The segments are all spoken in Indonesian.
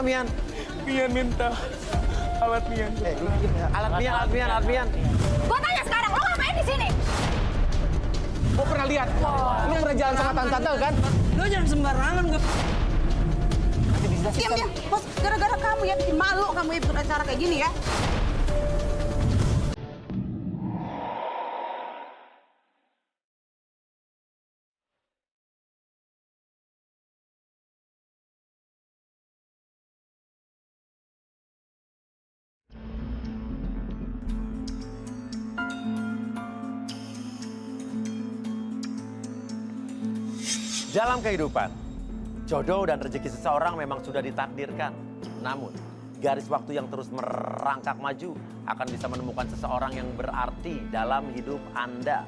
Mian? Mian minta alat Mian. Alat Mian. Gua tanya sekarang, lo ngapain di sini? Gua pernah lihat. Lu pernah jalan sama tante kan? Lo jangan sembarangan gak. Diam. Bos, gara-gara kamu ya bikin malu kamu ya bikin acara kayak gini ya. Dalam kehidupan, jodoh dan rezeki seseorang memang sudah ditakdirkan. Namun, garis waktu yang terus merangkak maju akan bisa menemukan seseorang yang berarti dalam hidup Anda.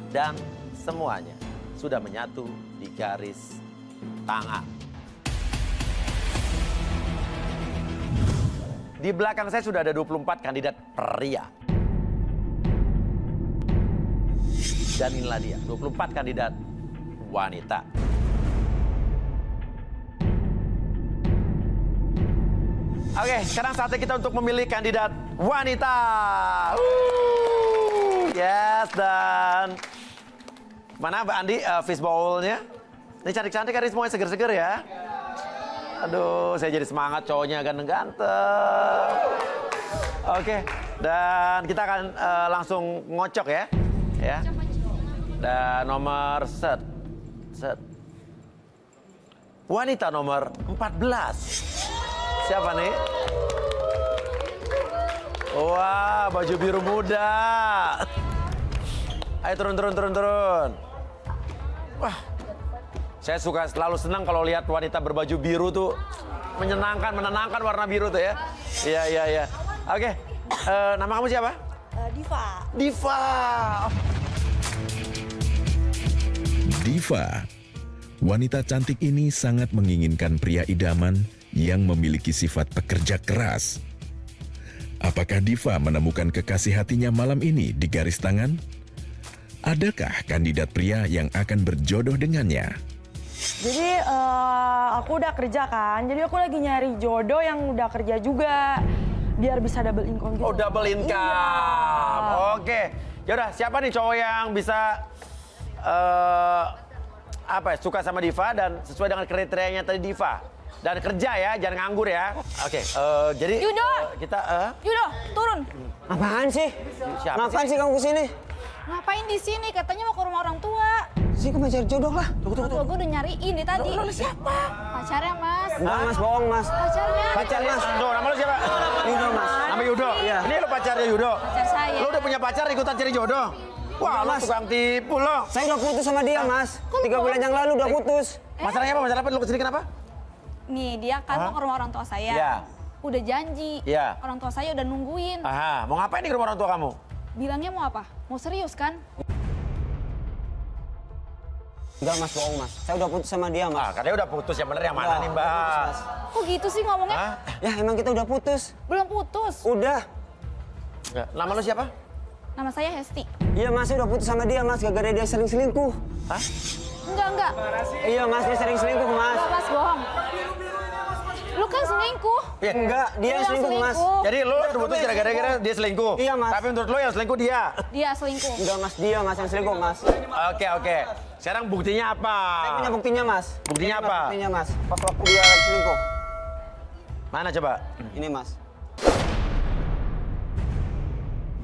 Dan semuanya sudah menyatu di garis tangan. Di belakang saya sudah ada 24 kandidat pria. Dan inilah dia, 24 kandidat wanita. Oke, sekarang saatnya kita untuk memilih kandidat wanita. Yes, dan mana Mbak Andi fishbowl-nya? Ini cantik-cantik kan, semuanya seger-seger ya. Aduh, saya jadi semangat cowoknya ganteng-ganteng. Oke, dan kita akan langsung ngocok ya. Dan nomor set. Wanita nomor 14. Siapa nih? Wah, baju biru muda. Ayo turun. Wah, saya suka selalu senang kalau lihat wanita berbaju biru tuh. Menenangkan warna biru tuh ya. Iya. Oke, nama kamu siapa? Diva. Diva, wanita cantik ini sangat menginginkan pria idaman yang memiliki sifat pekerja keras. Apakah Diva menemukan kekasih hatinya malam ini di garis tangan? Adakah kandidat pria yang akan berjodoh dengannya? Jadi aku udah kerja kan, jadi aku lagi nyari jodoh yang udah kerja juga. Biar bisa double income gitu. Oh, double income. Iya. Oke. Yaudah, siapa nih cowok yang bisa suka sama Diva dan sesuai dengan kriterianya tadi Diva? Dan kerja ya, jangan nganggur ya. Oke, jadi Yudo! Yudo, turun. Apaan sih? Siapa Ngapain sih kamu kesini? Ngapain di sini? Katanya mau ke rumah orang tua. Sih kamu cari jodoh lah. Tunggu. Gue udah nyariin nih tadi. Lo siapa? Pacarnya, Mas. Enggak mas, bohong mas. Pacarnya. Pacar mas. Yudo, nama lu siapa? Yudo mas. Nama Yudo? Iya. Ini lo pacarnya Yudo? Pacar saya. Lo udah punya pacar ikutan cari jodoh? Wah, lo Mas. tukang tipu lo. Saya udah putus sama dia mas. 3 bulan yang lalu udah putus. Masalahnya apa? Masalah apa? Lo kesini kenapa? Nih, dia kan mau ke rumah orang tua saya. Iya. Udah janji. Iya. Orang tua saya udah nungguin. Aha, mau ngapain nih ke rumah orang tua kamu? Bilangnya mau apa? Mau serius kan? Enggak mas, bohong mas. Saya udah putus sama dia mas. Katanya udah putus, yang bener yang mana Udah, nih udah Mbak? putus, Mas. Kok gitu sih ngomongnya? Hah? Ya emang kita udah putus. Belum putus. Udah. Nama lo siapa? Nama saya Hesti. Iya mas, saya udah putus sama dia mas. Gara-gara dia sering selingkuh. Hah? Enggak. Iya mas, dia sering selingkuh mas. Enggak, Mas, bohong. Lu kan selingkuh. Iya. Enggak, dia yang selingkuh mas. Jadi lo udah putus gara-gara dia selingkuh? Iya, Mas. Tapi menurut lo yang selingkuh dia? Dia selingkuh. Enggak mas, dia mas yang selingkuh mas. Oke. Sekarang buktinya apa? Saya punya buktinya mas. Buktinya apa? Buktinya mas. Pas waktu dia lagi selingkuh. Mana coba? Ini mas.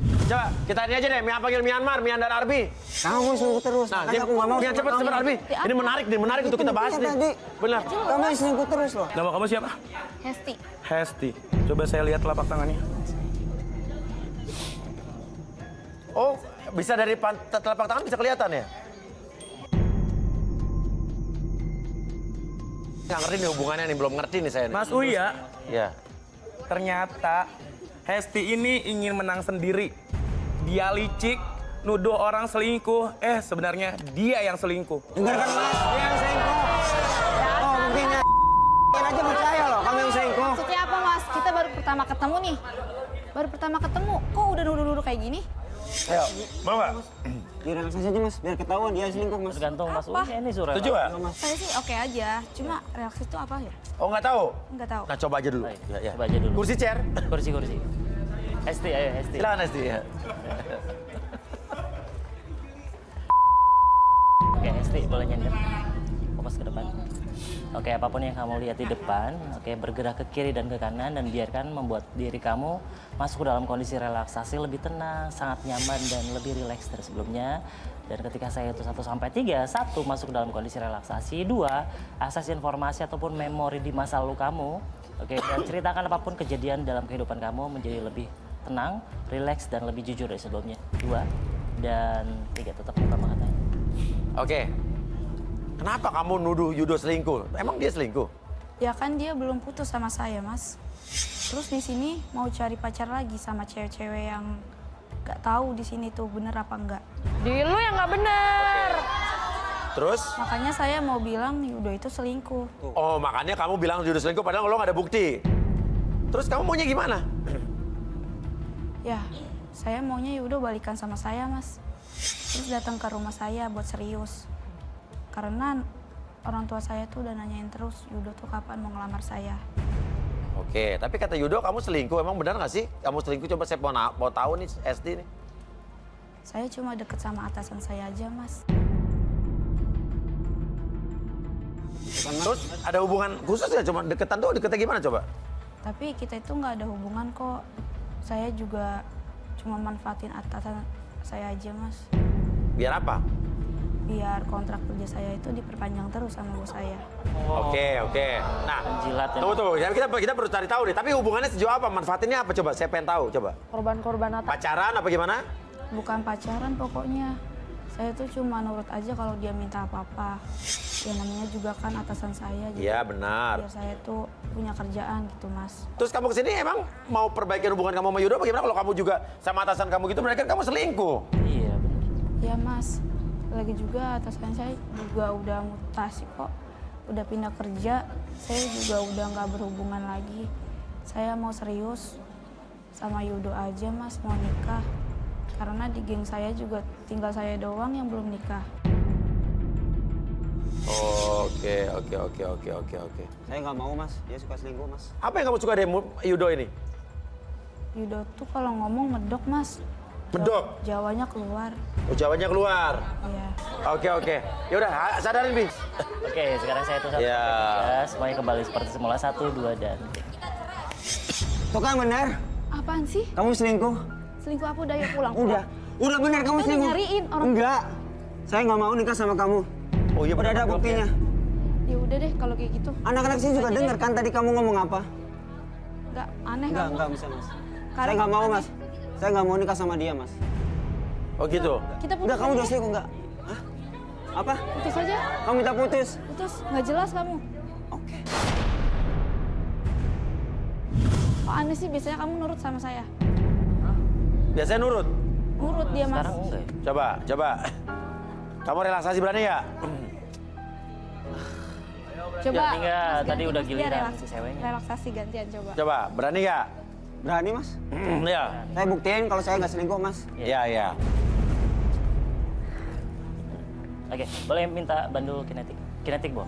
Coba, kita ini aja deh, panggil Myanmar Arbi. Kamu selingkuh terus. Nah, Makanya aku nggak mau Mian sama cepet kamu. Arbi. Ini menarik untuk kita bahas Itu nih. tadi. Benar. Kamu yang selingkuh terus loh. Nama kamu siapa? Hesti. Hesti. Coba saya lihat telapak tangannya. Oh, bisa dari telapak tangan bisa kelihatan ya? Nggak ngerti nih hubungannya nih, belum ngerti nih saya. Mas Uya, Ya. ternyata Hesti ini ingin menang sendiri. Dia licik, nuduh orang selingkuh. Sebenarnya dia yang selingkuh. Dengarkan mas, dia yang selingkuh. Oh buktinya. Yang aja percaya loh, kamu yang selingkuh. Maksudnya apa, Mas? Kita baru pertama ketemu nih. Baru pertama ketemu, kok udah nuduh-nuduh kayak gini? Ayo, mau nggak? Direlaksasi aja mas, biar ketahuan dia selingkuh mas. Tergantung Mas Umi ini suruh. Setuju nggak? Saya sih oke aja. Cuma relaksasi itu apa ya? Oh nggak tahu? Nggak tahu. Nah coba aja dulu. Baik, Ya. coba aja dulu. Kursi chair. Kursi. Hesti, ayo Hesti. Silakan Esti. Ya. Oke, Hesti boleh nyender. Fokus ke depan. Oke, apapun yang kamu lihat di depan, oke, bergerak ke kiri dan ke kanan dan biarkan membuat diri kamu masuk ke dalam kondisi relaksasi lebih tenang, sangat nyaman dan lebih rileks dari sebelumnya. Dan ketika saya itu 1 sampai 3, 1 masuk ke dalam kondisi relaksasi, 2 akses informasi ataupun memori di masa lalu kamu, oke, dan ceritakan apapun kejadian dalam kehidupan kamu menjadi lebih tenang, rileks dan lebih jujur dari sebelumnya. 2 dan 3 tetap utama katanya. Oke. Kenapa kamu nuduh Yudo selingkuh? Emang dia selingkuh? Ya kan dia belum putus sama saya, Mas. Terus di sini mau cari pacar lagi sama cewek-cewek yang nggak tahu di sini tuh bener apa enggak. Di lu yang nggak bener. Terus? Makanya saya mau bilang Yudo itu selingkuh. Oh makanya kamu bilang Yudo selingkuh padahal lo nggak ada bukti. Terus kamu maunya gimana? Ya, saya maunya Yudo balikan sama saya, Mas. Terus datang ke rumah saya buat serius. Karena orang tua saya tuh udah nanyain terus Yudo tuh kapan mau ngelamar saya. Oke, tapi kata Yudo kamu selingkuh. Emang benar nggak sih? Kamu selingkuh? Coba saya mau tahu nih, Esti nih. Saya cuma deket sama atasan saya aja, Mas. Terus ada hubungan khusus ya? Cuma deketan tuh, deketnya gimana coba? Tapi kita itu nggak ada hubungan kok. Saya juga cuma manfaatin atasan saya aja, Mas. Biar apa? Biar kontrak kerja saya itu diperpanjang terus sama bos saya. Oke. Nah, Penjilat ya. tunggu. Ya, kita perlu cari tahu nih. Tapi hubungannya sejauh apa? Manfaatinnya apa coba? Saya pengen tahu, coba. Korban-korban atas. Pacaran apa gimana? Bukan pacaran pokoknya. Saya tuh cuma nurut aja kalau dia minta apa-apa. Ya namanya juga kan atasan saya. Jadi Iya, benar. biar saya tuh punya kerjaan gitu, Mas. Terus kamu kesini emang mau perbaikin hubungan kamu sama Yudo? Bagaimana kalau kamu juga sama atasan kamu gitu? Berarti kan kamu selingkuh. Iya, benar. Ya, Mas. Lagi juga atasan saya juga udah mutasi kok. Udah pindah kerja. Saya juga udah nggak berhubungan lagi. Saya mau serius sama Yudo aja, Mas. Mau nikah. Karena di geng saya juga tinggal saya doang yang belum nikah. Oke. Saya nggak mau mas, dia suka selingkuh mas. Apa yang kamu suka dari Yudo ini? Yudo tuh kalau ngomong medok, Mas. Medok? Jawanya keluar. Oh, jawabannya keluar. Iya. Oke. Yaudah, sadarin, Bi. Oke, sekarang saya tuh 1 Ya. sampai 3. Semuanya kembali seperti semula. 1, 2 dan 3. Tuh kan benar, Apaan sih? kamu selingkuh. Selingkuh apa udah, yuk pulang. Udah benar kamu Kita selingkuh. nyariin orang- Enggak, saya nggak mau nikah sama kamu. Oh iya, Udah benar, ada oke. buktinya. Ya udah deh kalau kayak gitu. Anak-anak sini juga Aja dengar deh. kan tadi kamu ngomong apa? Nggak aneh kamu. Enggak bisa mas. Karena Saya nggak mau kamu mas. Saya nggak mau nikah sama dia mas. Oh gitu? Kita putus Udah kamu aja udah deh. selingkuh nggak? Hah? Apa? Putus aja. Kamu minta putus? Putus. Nggak jelas kamu. Oke. Kok aneh sih biasanya kamu nurut sama saya. Biasanya nurut. Nurut dia, Mas. Sekarang enggak ya? Coba. Kamu relaksasi berani ya? Coba. Ya, tinggal Mas, tadi ganti, udah Mas. Dia giliran relaks- si ceweknya. Relaksasi gantian coba. Coba, berani nggak? Berani mas? Ya. Saya buktiin kalau saya nggak selingkuh mas. Iya. Oke, boleh minta bandul kinetik? Kinetik, Bo.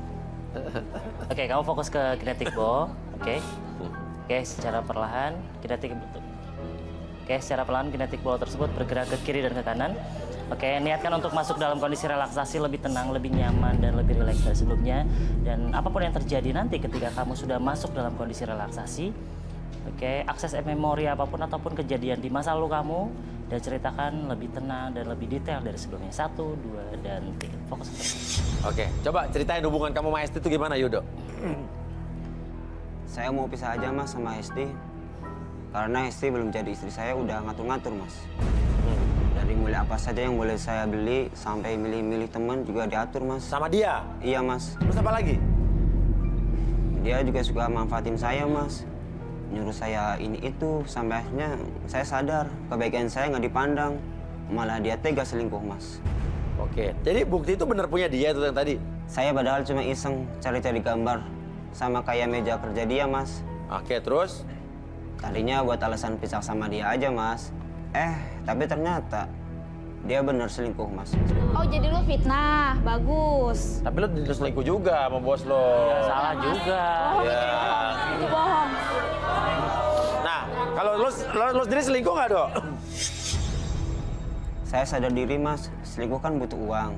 Oke, kamu fokus ke kinetik, Bo. Oke, secara perlahan kinetik betul. Oke, secara perlahan kinetik bola tersebut bergerak ke kiri dan ke kanan. Oke, niatkan untuk masuk dalam kondisi relaksasi lebih tenang, lebih nyaman, dan lebih rileks dari sebelumnya. Dan apapun yang terjadi nanti ketika kamu sudah masuk dalam kondisi relaksasi, oke, akses memori apapun ataupun kejadian di masa lalu kamu, dan ceritakan lebih tenang dan lebih detail dari sebelumnya. 1, 2, dan 3. Fokus ke depan. Oke, coba ceritain hubungan kamu sama Esti itu gimana, Yudo? Saya mau pisah aja mas sama Hesti. Karena Hesti belum jadi istri saya udah ngatur-ngatur mas. Dari mulai apa saja yang boleh saya beli sampai milih-milih teman juga diatur mas. Sama dia? Iya mas. Terus apa lagi? Dia juga suka manfaatin saya mas. Nyuruh saya ini itu sampai akhirnya saya sadar kebaikan saya nggak dipandang. Malah dia tega selingkuh mas. Oke, jadi bukti itu bener punya dia itu yang tadi? Saya padahal cuma iseng cari-cari gambar sama kayak meja kerja dia mas. Oke, terus? Tadinya buat alasan pisah sama dia aja mas. Tapi ternyata Dia bener selingkuh, Mas. Oh, jadi lu fitnah. Bagus. Tapi lo selingkuh juga sama bos lo. Ya, salah juga. Ya. Itu bohong. Nah, kalau lo sendiri selingkuh nggak, Dok? Saya sadar diri, Mas. Selingkuh kan butuh uang.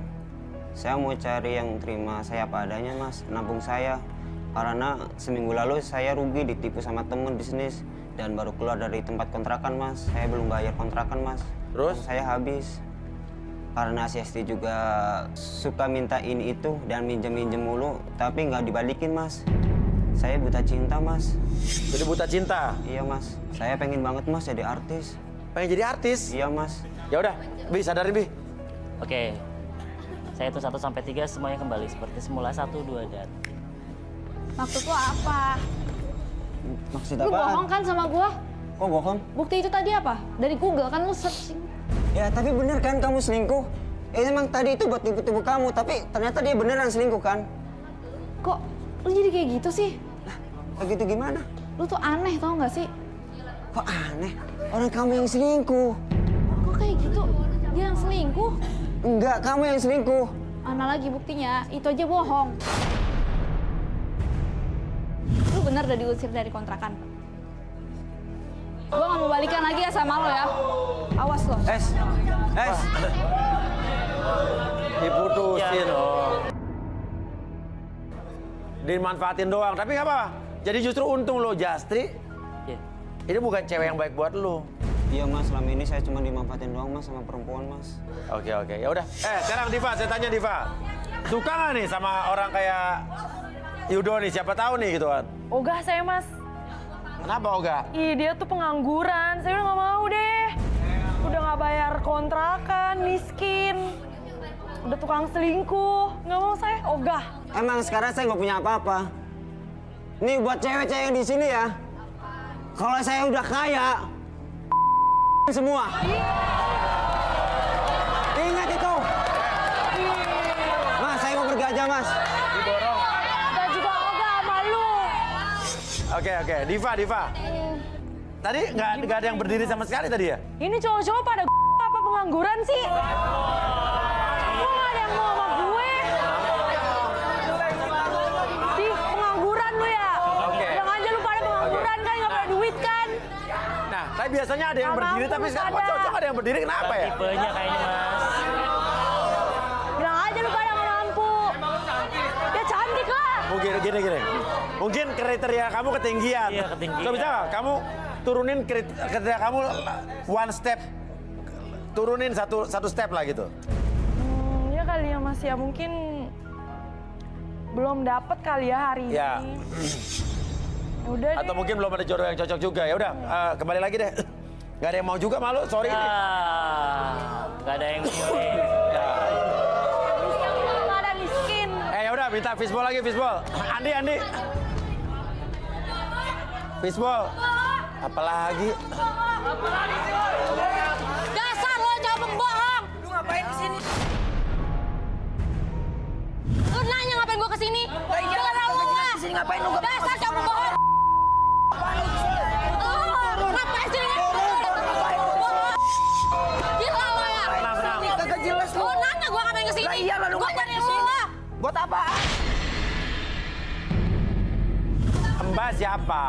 Saya mau cari yang terima saya apa adanya, Mas. Nampung saya. Karena seminggu lalu saya rugi ditipu sama temen bisnis. Dan baru keluar dari tempat kontrakan, Mas. Saya belum bayar kontrakan, Mas. Terus? Saya habis. Karena si Esti juga suka minta ini itu dan minjem-minjem mulu. Tapi nggak dibalikin, Mas. Saya buta cinta, Mas. Jadi buta cinta. Iya, Mas. Saya pengen banget, Mas, jadi artis. Pengen jadi artis? Iya, Mas. Ya udah, Bi, sadarin, Bi. Oke. Saya itu 1 sampai 3 semuanya kembali seperti semula. 1, 2, dan. Maksud lu apa? Maksud Lu bohong apa? kan sama gua? Kok bohong? Bukti itu tadi apa? Dari Google kan lu searching. Ya, tapi bener kan kamu selingkuh? Emang tadi itu buat tipu-tipu kamu, tapi ternyata dia beneran selingkuh kan? Kok lu jadi kayak gitu sih? Begitu gimana? Lu tuh aneh tau gak sih? Kok aneh? Orang kamu yang selingkuh. Kok kayak gitu? Dia yang selingkuh? Enggak, kamu yang selingkuh. Mana lagi buktinya? Itu aja bohong. Lu bener udah diusir dari kontrakan. Gua gak mau balikan lagi ya sama lo ya. Awas lo. Es. Diputusin loh. Dimanfaatin doang, tapi nggak apa. Jadi justru untung lo, Jastri. Iya. Ini bukan cewek yang baik buat lo. Iya, Mas, selama ini saya cuma dimanfaatin doang, Mas, sama perempuan, Mas. Oke, ya udah. Sekarang Diva, saya tanya Diva. Suka nggak nih sama orang kayak Yudo nih? Siapa tahu nih gitu kan. Ogah saya, Mas. Kenapa Oga? Ih, dia tuh pengangguran. Saya udah nggak mau deh. Udah nggak bayar kontrakan, miskin. Udah tukang selingkuh. Nggak mau saya, ogah. Emang sekarang saya nggak punya apa-apa. Nih buat cewek-cewek yang di sini ya. Kalau saya udah kaya, semua. Ingat itu. Mas, saya mau pergi aja, Mas. Dan juga ogah sama lu. Oke. Diva. Tadi nggak ada yang berdiri sama sekali tadi ya? Ini cowok-cowok pada apa pengangguran sih? Kok nggak ada yang mau sama gue? Di pengangguran lu ya? Oke. Bilang aja lu pada pengangguran kan, nggak punya duit kan? Nah, tapi biasanya ada yang Nggak berdiri, mampu tapi lu sekarang kok pada. cocok ada yang berdiri, kenapa ya? Tipenya kayaknya, Mas. Bilang aja lu pada nggak mampu. Ya cantik lah. Mungkin gini. Mungkin kriteria kamu ketinggian. Iya, ketinggian. Coba bisa nggak kamu turunin kriteria kamu one step. Turunin satu step lah gitu. Ya kali ya Mas ya, mungkin belum dapet kali ya hari ini. Ya. Ya udah Atau deh. mungkin belum ada jodoh yang cocok juga. Ya udah, kembali lagi deh. Gak ada yang mau juga malu, sorry. Ya, nggak ada yang milih. Nggak ada miskin. Ya udah, minta fishball lagi, fishball. Andi. Fishball. Apalagi? Dasar lo cowok pembohong. Lu ngapain kesini? Lu nanya ngapain gua kesini? Gua tahu gua. Kesini ngapain lu? Dasar cowok pembohong. Ngapain sini? Gila lo ya. Kagak jelas lu. Lu nanya gua ngapain kesini? Lah iya lah, lu Gua ngapain nyari kesini? lu. Buat apa? Mbak siapa?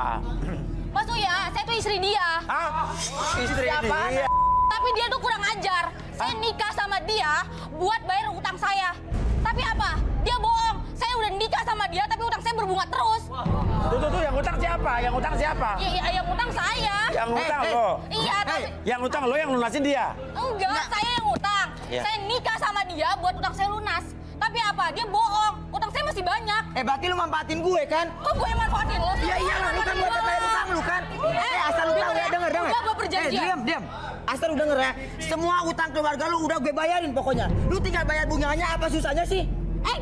Mas Uya, saya tuh istri dia. Hah? Istri Siapa? dia. Tapi dia tuh kurang ajar. Saya nikah sama dia buat bayar utang saya. Tapi apa? Dia bohong. Saya udah nikah sama dia, tapi utang saya berbunga terus. Tuh, yang utang siapa? Yang utang siapa? Iya, yang utang saya. Yang utang lo. Iya, tapi Yang utang lo yang lunasin dia. enggak, saya yang utang. Iya. Saya nikah sama dia buat utang saya lunas. Tapi apa? Dia bohong. Utang saya masih banyak. Berarti lu manfaatin gue kan? Kok gue yang manfaatin lo sih? Iya iyalah, lu kan buat bayar utang lu kan? Asal lu tahu ya, denger. Enggak, gue perjanjian. Diam. Asal lu denger ya, semua utang keluarga lu udah gue bayarin pokoknya. Lu tinggal bayar bunganya, apa susahnya sih?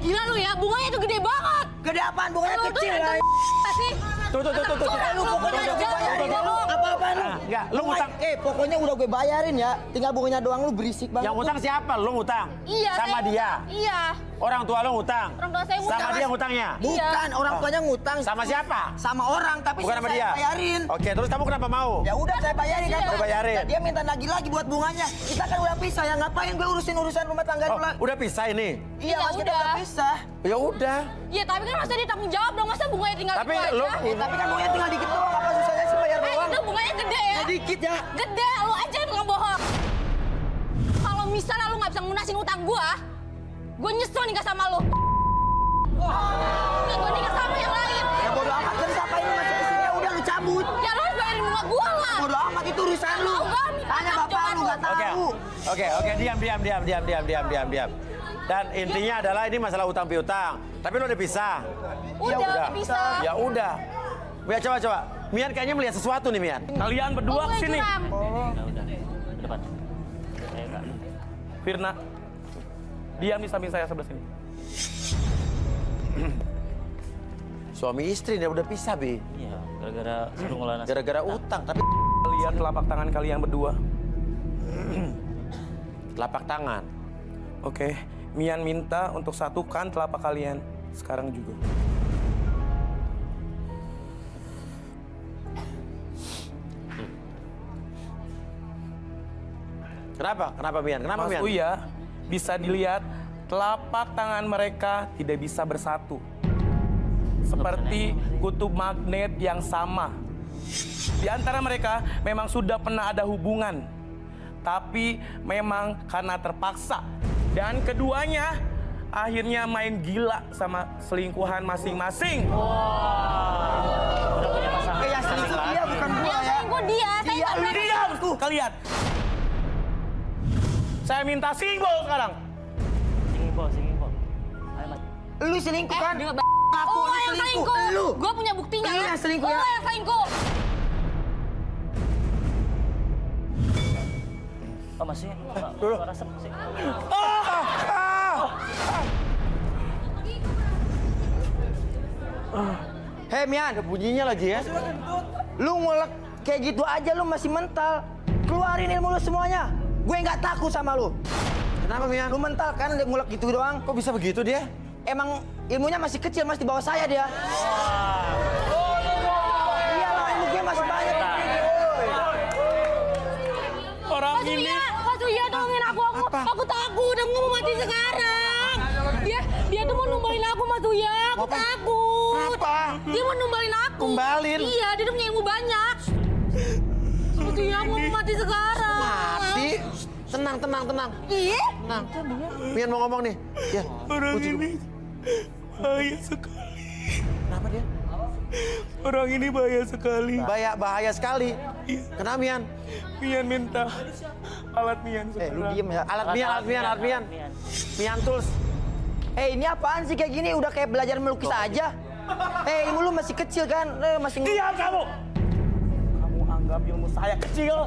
Gila lu ya, bunganya tuh gede banget. Gede apaan? Bunganya Lu tuh kecil yang lah. sih. Lu pokoknya udah gue bayarin. Apa-apaan lu? Enggak, lu ngutang. Pokoknya udah gue bayarin ya. Tinggal bunganya doang, lu berisik banget. Yang ngutang siapa? Lu ngutang? Iya, Sama saya dia? ngutang. Iya. Orang tua lu ngutang? Orang tua saya ngutang. Sama dia ngutangnya? Bukan, orang tuanya ngutang. Sama siapa? Sama orang, tapi Bukan sama saya dia? bayarin. Oke, terus kamu kenapa mau? Ya udah saya bayarin kan. Udah bayarin. Nah, dia minta lagi buat bunganya. Kita kan udah pisah ya, ngapain gue urusan rumah tangga Oh, dulu? udah pisah ini? Iya, Ya mas kita udah. udah pisah. Ya udah. Iya, tapi kan masa dia tanggung jawab dong. Masa bunganya tinggal Tapi gitu lu- aja? Tapi kan bunganya tinggal dikit doang, apa susahnya sih bayar doang? Itu bunganya gede ya? Ya dikit ya. Gede, lu aja yang tukang bohong. Kalau misalnya lu nggak bisa ngunasin utang gue nyesel nikah sama lu. Gue nikah sama yang lain. Ya bodo amat, kan siapa ini masuk ke sini? Ya udah lu cabut. Ya lu harus bayarin bunga gue lah. Bodo amat, itu urusan lu. Enggak, minta Tanya maaf, bapak lu, coba gak tahu. Oke, diam. Dan intinya adalah ini masalah utang piutang. Tapi lu udah pisah. Udah bisa. Ya udah. Ya coba. Mian kayaknya melihat sesuatu nih, Mian. Kalian berdua gue kesini. curang. Udah. Ke depan. Saya Kak. Firna, diam di samping saya sebelah sini. Suami istri dia udah pisah, Bi. Iya, gara-gara suruh ngelola nasi. Gara-gara utang, tapi Lihat telapak tangan kalian berdua. telapak tangan. Oke, Mian minta untuk satukan telapak kalian sekarang juga. Kenapa Mian? Kenapa Mas Mian? Uya, bisa dilihat telapak tangan mereka tidak bisa bersatu. Seperti kutub magnet yang sama. Di antara mereka memang sudah pernah ada hubungan. Tapi memang karena terpaksa. Dan keduanya akhirnya main gila sama selingkuhan masing-masing. Udah punya pasangan. Kayak selingkuh dia, bukan gua Yang ya. selingkuh dia. Saya nggak pernah. Diam kalian. Saya minta simbol sekarang. Singing ball. Ayo, Mas. Lu selingkuh kan? Dia Aku Oh, lu yang selingkuh. Lu. Gue punya buktinya. Lu yang selingkuh ya? Oh, yang selingkuh. Oh, maksudnya suara asap sih. Hei Mian, Ada bunyinya lagi ya. lu ngulek kayak gitu aja lu masih mental. Keluarin ilmu lu semuanya. Gue nggak takut sama lu. Kenapa Mian? Lu mental kan ngulek gitu doang. Kok bisa begitu dia? Emang ilmunya masih kecil, masih di bawah saya dia. Iyalah, ilmu gue masih banyak. Orang Mas ini Uya, Mas Uya tolongin aku takut, aku mau mati sekarang. Dia tuh mau numbalin aku, Mas Uya, aku takut. Kenapa? Dia mau numbalin aku. Numbalin? Iya, dia tuh punya ilmu banyak. Mas Uya, aku mau mati sekarang. Mati. Tenang. Iya? Tenang. Mian mau ngomong nih. Ya. Orang Puji. ini bahaya sekali. Kenapa dia? Orang ini bahaya sekali. Bahaya sekali. Kenapa Mian? Mian minta alat Mian Lu sekarang. diem ya. Alat Mian. Mian tools. Ini apaan sih kayak gini? Udah kayak belajar melukis aja. Ilmu lu masih kecil kan? Masih Diam kamu! Kamu anggap ilmu saya kecil?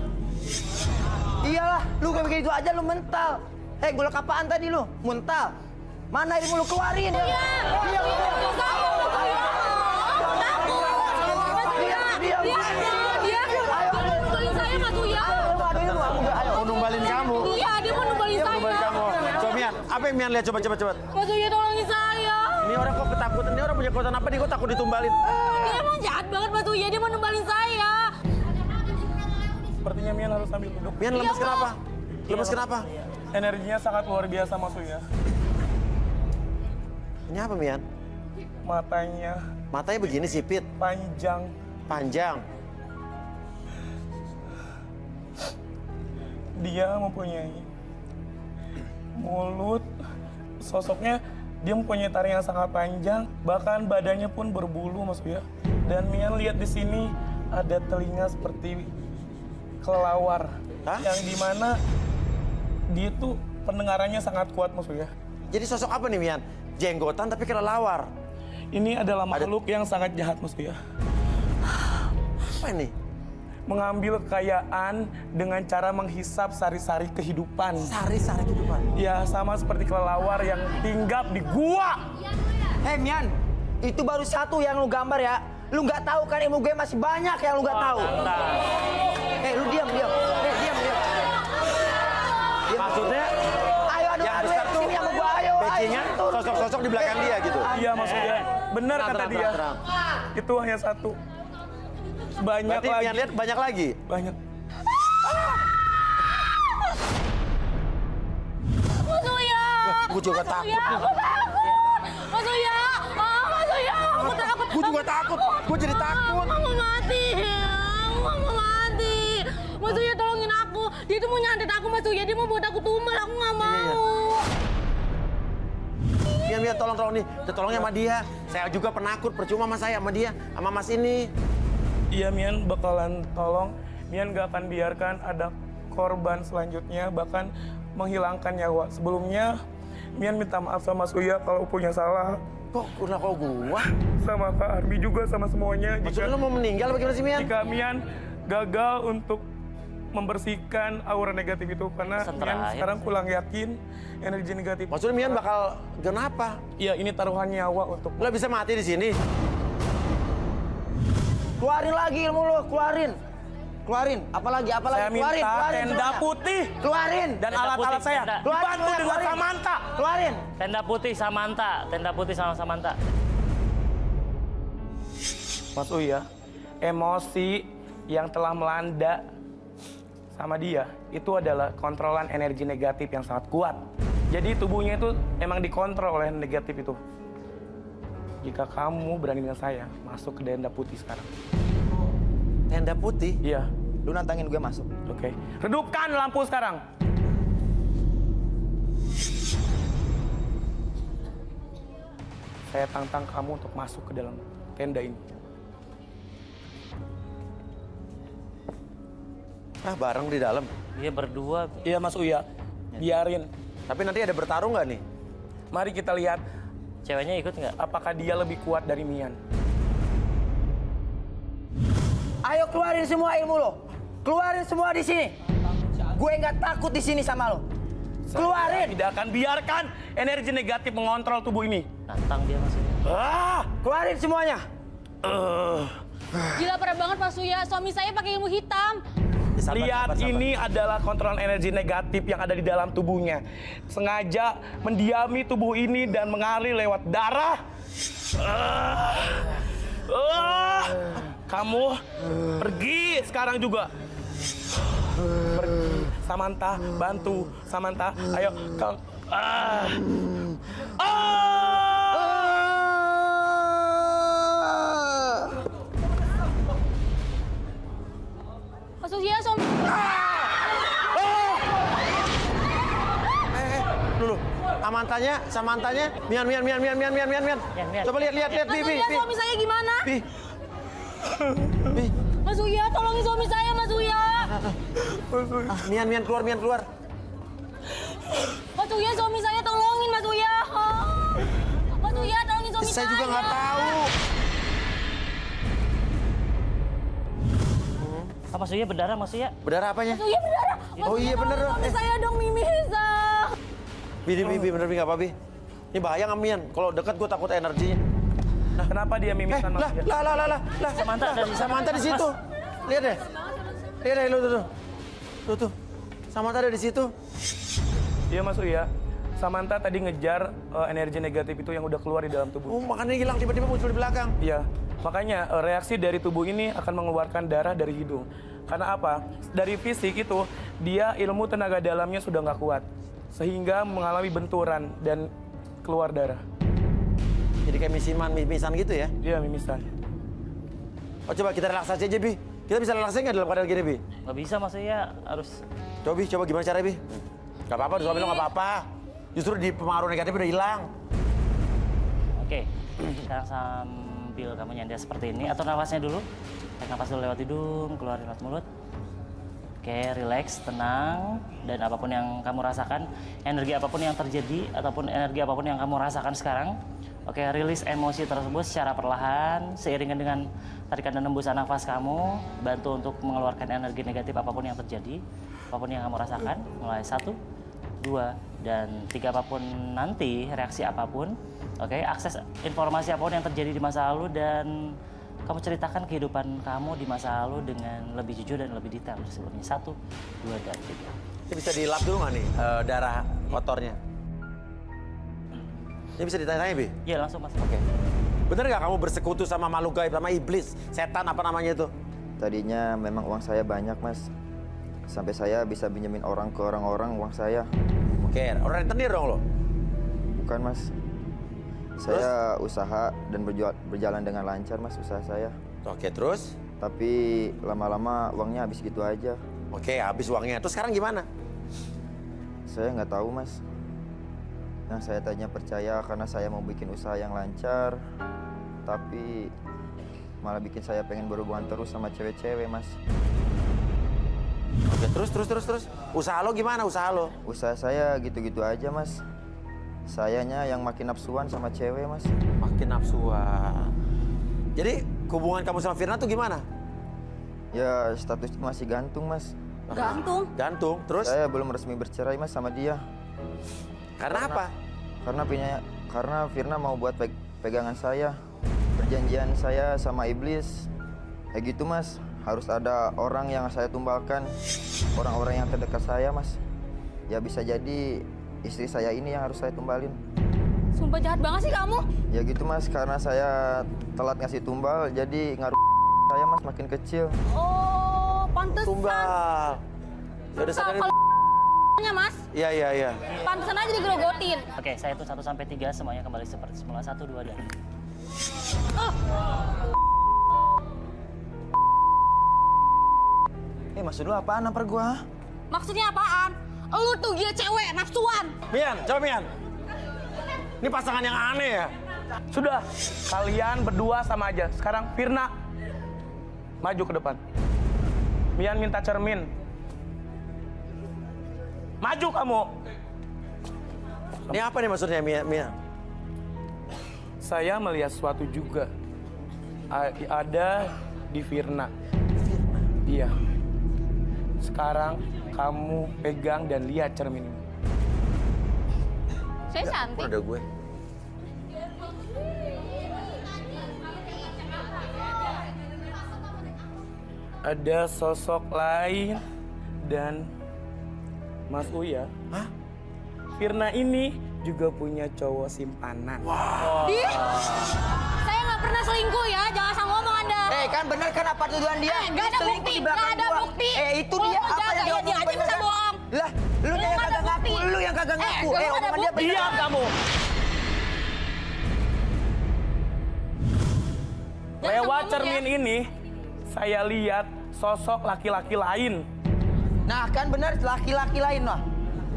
Iyalah, lu kayak begitu aja lu mental. Golek apaan tadi lu? Mental. Mana ilmu lu keluarin ya? Iya. Dia mau numbalin saya, Mas Uya. Mau numbalin kamu. Iya, dia mau numbalin saya. Numbalin kamu. Coba Mian, apa yang Mian lihat? Coba. Mas Uya tolongin saya. Ini orang kok ketakutan? Ini orang punya kekuatan apa nih? Kok takut ditumbalin? Dia emang jahat banget, Mas Uya. Dia mau numbalin saya. Sepertinya Mian harus ambil duduk. Mian lemes kenapa? Lemes kenapa? Energinya sangat luar biasa Mas Uya. Ini apa Mian? Matanya begini sipit, panjang. Dia mempunyai mulut, sosoknya dia mempunyai taring yang sangat panjang, bahkan badannya pun berbulu Mas Uya. Dan Mian lihat di sini ada telinga seperti kelelawar. Hah? Yang dimana dia tuh pendengarannya sangat kuat Mas Uya. Jadi sosok apa nih Mian? Jenggotan tapi kelelawar. Ini adalah makhluk yang sangat jahat Mas Uya. Apa ini? Mengambil kekayaan dengan cara menghisap sari-sari kehidupan. Sari-sari kehidupan. Ya sama seperti kelelawar yang hinggap di gua. Mian, itu baru satu yang lu gambar ya. Lu nggak tahu kan ilmu gue masih banyak yang lu nggak tahu. cocok di belakang dia gitu. Iya Mas Uya, benar Terang, kata terang, dia. terang. Itu hanya satu. Banyak Berarti lagi. Mian lihat banyak lagi. Banyak. Mas Uya. Gue juga takut nih. Aku takut. Mas Uya. Mas Uya. Aku takut. Gue juga takut. Gue jadi takut. Aku mau mati. Aku mau mati. Mas Uya tolongin aku. Dia tuh mau nyantet aku Mas Uya. Dia mau buat aku tumbal. Aku nggak mau. Mian, tolong nih. Tolongnya sama dia. Saya juga penakut, percuma sama saya, sama dia, sama Mas ini. Iya Mian bakalan tolong. Mian gak akan biarkan ada korban selanjutnya, bahkan menghilangkan nyawa. Sebelumnya, Mian minta maaf sama Mas Uya kalau punya salah. Kok gua? Sama Kak Arbi juga, sama semuanya. Maksudnya lu mau meninggal bagaimana sih, Mian? Jika Mian gagal untuk membersihkan aura negatif itu, karena Pesan Mian terakhir. sekarang kurang yakin energi negatif. Maksudnya Mian bakal kenapa? Iya, ini taruhan nyawa untuk... Lo bisa mati di sini. Keluarin lagi ilmu lo, keluarin. Keluarin, apalagi, Saya minta keluarin tenda semuanya. putih Keluarin. dan Tenda alat-alat putih, saya. tenda. Keluarin Dibantu semuanya, dengan keluarin. Samantha. Keluarin. Tenda putih sama Samantha. Mas Uya, emosi yang telah melanda sama dia itu adalah kontrolan energi negatif yang sangat kuat. Jadi tubuhnya itu emang dikontrol oleh negatif itu. Jika kamu berani dengan saya, masuk ke tenda putih sekarang. Tenda putih? Iya, Lu nantangin gue masuk. oke. Redupkan lampu sekarang. Saya tantang kamu untuk masuk ke dalam tenda ini. Ah, bareng di dalam. Dia berdua. Iya Mas Uya, biarin. Tapi nanti ada bertarung nggak nih? Mari kita lihat Ceweknya ikut nggak? apakah dia lebih kuat dari Mian. Ayo keluarin semua ilmu lo. Keluarin semua di sini. Gue nggak takut di sini sama lo. Keluarin. Saya tidak akan biarkan energi negatif mengontrol tubuh ini. Nantang dia maksudnya. Keluarin semuanya. Gila parah banget Pak Suya. Suami saya pakai ilmu hitam. Sabar, Lihat, sabar, sabar. ini adalah kontrol energi negatif yang ada di dalam tubuhnya. Sengaja mendiami tubuh ini dan mengalir lewat darah. Kamu pergi sekarang juga. Pergi. Samantha, bantu. Samantha, ayo. Kau. Pak Suya suami. Dulu. Samantanya. Mian. Mian. Coba lihat, Pak Bi. Suya suami saya gimana? Bi. Mas Suya tolongin suami saya Mas Suya. Mian keluar. Mas Suya suami saya tolongin Mas Suya. Mas Suya tolongin suami Saya juga nggak tahu. Mas Uya berdarah, Mas Uya. Berdarah apanya? Mas Suya berdarah. Mas Oh Suya iya, bener tolongin dong. suami saya dong Mimisa. Bi, bener Bi, nggak apa Bi. Ini bahaya nggak Mian? Kalau dekat gue takut energinya. Kenapa dia mimisan Mas Uya? Lah. Samantha di situ. Lihat deh. Lu tuh. Samantha ada di situ. Iya Mas Uya. Samantha tadi ngejar energi negatif itu yang udah keluar di dalam tubuh. Oh, makanya hilang tiba-tiba muncul di belakang. Iya, makanya reaksi dari tubuh ini akan mengeluarkan darah dari hidung. Karena apa? Dari fisik itu, dia ilmu tenaga dalamnya sudah nggak kuat. Sehingga mengalami benturan dan keluar darah. Jadi kayak mimisan gitu ya. Dia mimisan. Oh, coba kita relaksasi aja, Bi. Kita bisa relaksasi nggak dalam keadaan gini, Bi? Nggak bisa, Mas Uya. Harus. Coba gimana caranya, Bi? Gak apa-apa, suami lo gak apa-apa. Justru di pengaruh negatif udah hilang. Oke. Sekarang sambil kamu nyender seperti ini. Atur nafasnya dulu. Tarik nafas dulu lewat hidung, keluarin lewat mulut. Oke, relax, tenang. Dan apapun yang kamu rasakan, energi apapun yang terjadi, ataupun energi apapun yang kamu rasakan sekarang, oke, rilis emosi tersebut secara perlahan, seiringan dengan tarikan dan hembusan nafas kamu, bantu untuk mengeluarkan energi negatif apapun yang terjadi, apapun yang kamu rasakan, mulai 1, 2, dan 3 apapun nanti, reaksi apapun, oke, akses informasi apapun yang terjadi di masa lalu, dan kamu ceritakan kehidupan kamu di masa lalu dengan lebih jujur dan lebih detail sebelumnya. 1, 2, dan 3. Ini bisa dilap dulu nggak nih darah kotornya? Ini bisa ditanya-tanya, Bi? Iya, langsung Mas. Oke. Bener nggak kamu bersekutu sama makhluk gaib, sama iblis, setan apa namanya itu? Tadinya memang uang saya banyak, Mas. Sampai saya bisa pinjemin orang ke orang-orang uang saya. Oke, orang rentenir dong lo. Bukan, Mas. Saya usaha dan berjalan dengan lancar, Mas, usaha saya. Oke, terus? Tapi lama-lama uangnya habis gitu aja. Oke, habis uangnya. Terus sekarang gimana? Saya nggak tahu, Mas. Yang saya tanya percaya karena saya mau bikin usaha yang lancar. Tapi malah bikin saya pengen berhubungan terus sama cewek-cewek, Mas. Oke, terus. Usaha lo gimana, usaha lo? Usaha saya gitu-gitu aja, Mas. Sayanya yang makin nafsuan sama cewek, Mas. Makin nafsuan. Jadi hubungan kamu sama Firna tuh gimana? Ya, statusnya masih gantung, Mas. Gantung. Gantung, terus? Saya belum resmi bercerai, Mas, sama dia. Karena apa? Karena Firna mau buat pegangan saya. Perjanjian saya sama iblis. Kayak gitu, Mas. Harus ada orang yang saya tumbalkan. Orang-orang yang terdekat saya, Mas. Ya bisa jadi istri saya ini yang harus saya tumbalin. Sumpah jahat banget sih kamu. Ya gitu, Mas. Karena saya telat ngasih tumbal, jadi ngaruh saya, Mas, makin kecil. Oh, pantesan. Tumbal. Ya udah sadar. Nya, Mas. Iya. Pantesan aja digerogotin. Oke, saya hitung 1 sampai 3 semuanya kembali seperti semula. 1, 2, dan. Maksud lu apaan nampar gua? Maksudnya apaan? Lu tuh gila cewek, nafsuan. Mian, coba Mian. Ini pasangan yang aneh ya. Sudah, kalian berdua sama aja. Sekarang Firna, maju ke depan. Mian minta cermin. Maju kamu. Ini apa nih maksudnya Mian? Saya melihat sesuatu juga. Ada di Firna. Iya. Sekarang kamu pegang dan lihat cermin ini. Saya cantik. Ada gue. Ada sosok lain dan Mas Uya. Hah? Firna ini juga punya cowok simpanan. Ih, saya nggak pernah selingkuh ya, jangan asal ngomong Anda. Kan bener kan apa tuduhan dia? Nggak ada Selingkuh bukti, di belakang nggak ada gua. bukti. Itu Kalau dia mau apa jaga, yang ya dia dia aja bener bisa kan? bohong. Lah, lu Nggak yang ada kagak ngaku, bukti. lu yang kagak ngaku. nggak ada Omongan dia bukti. bener. Diam kamu. Jangan Lewat ngomong cermin ya. ini, saya lihat sosok laki-laki lain. Nah, kan bener laki-laki lain lah.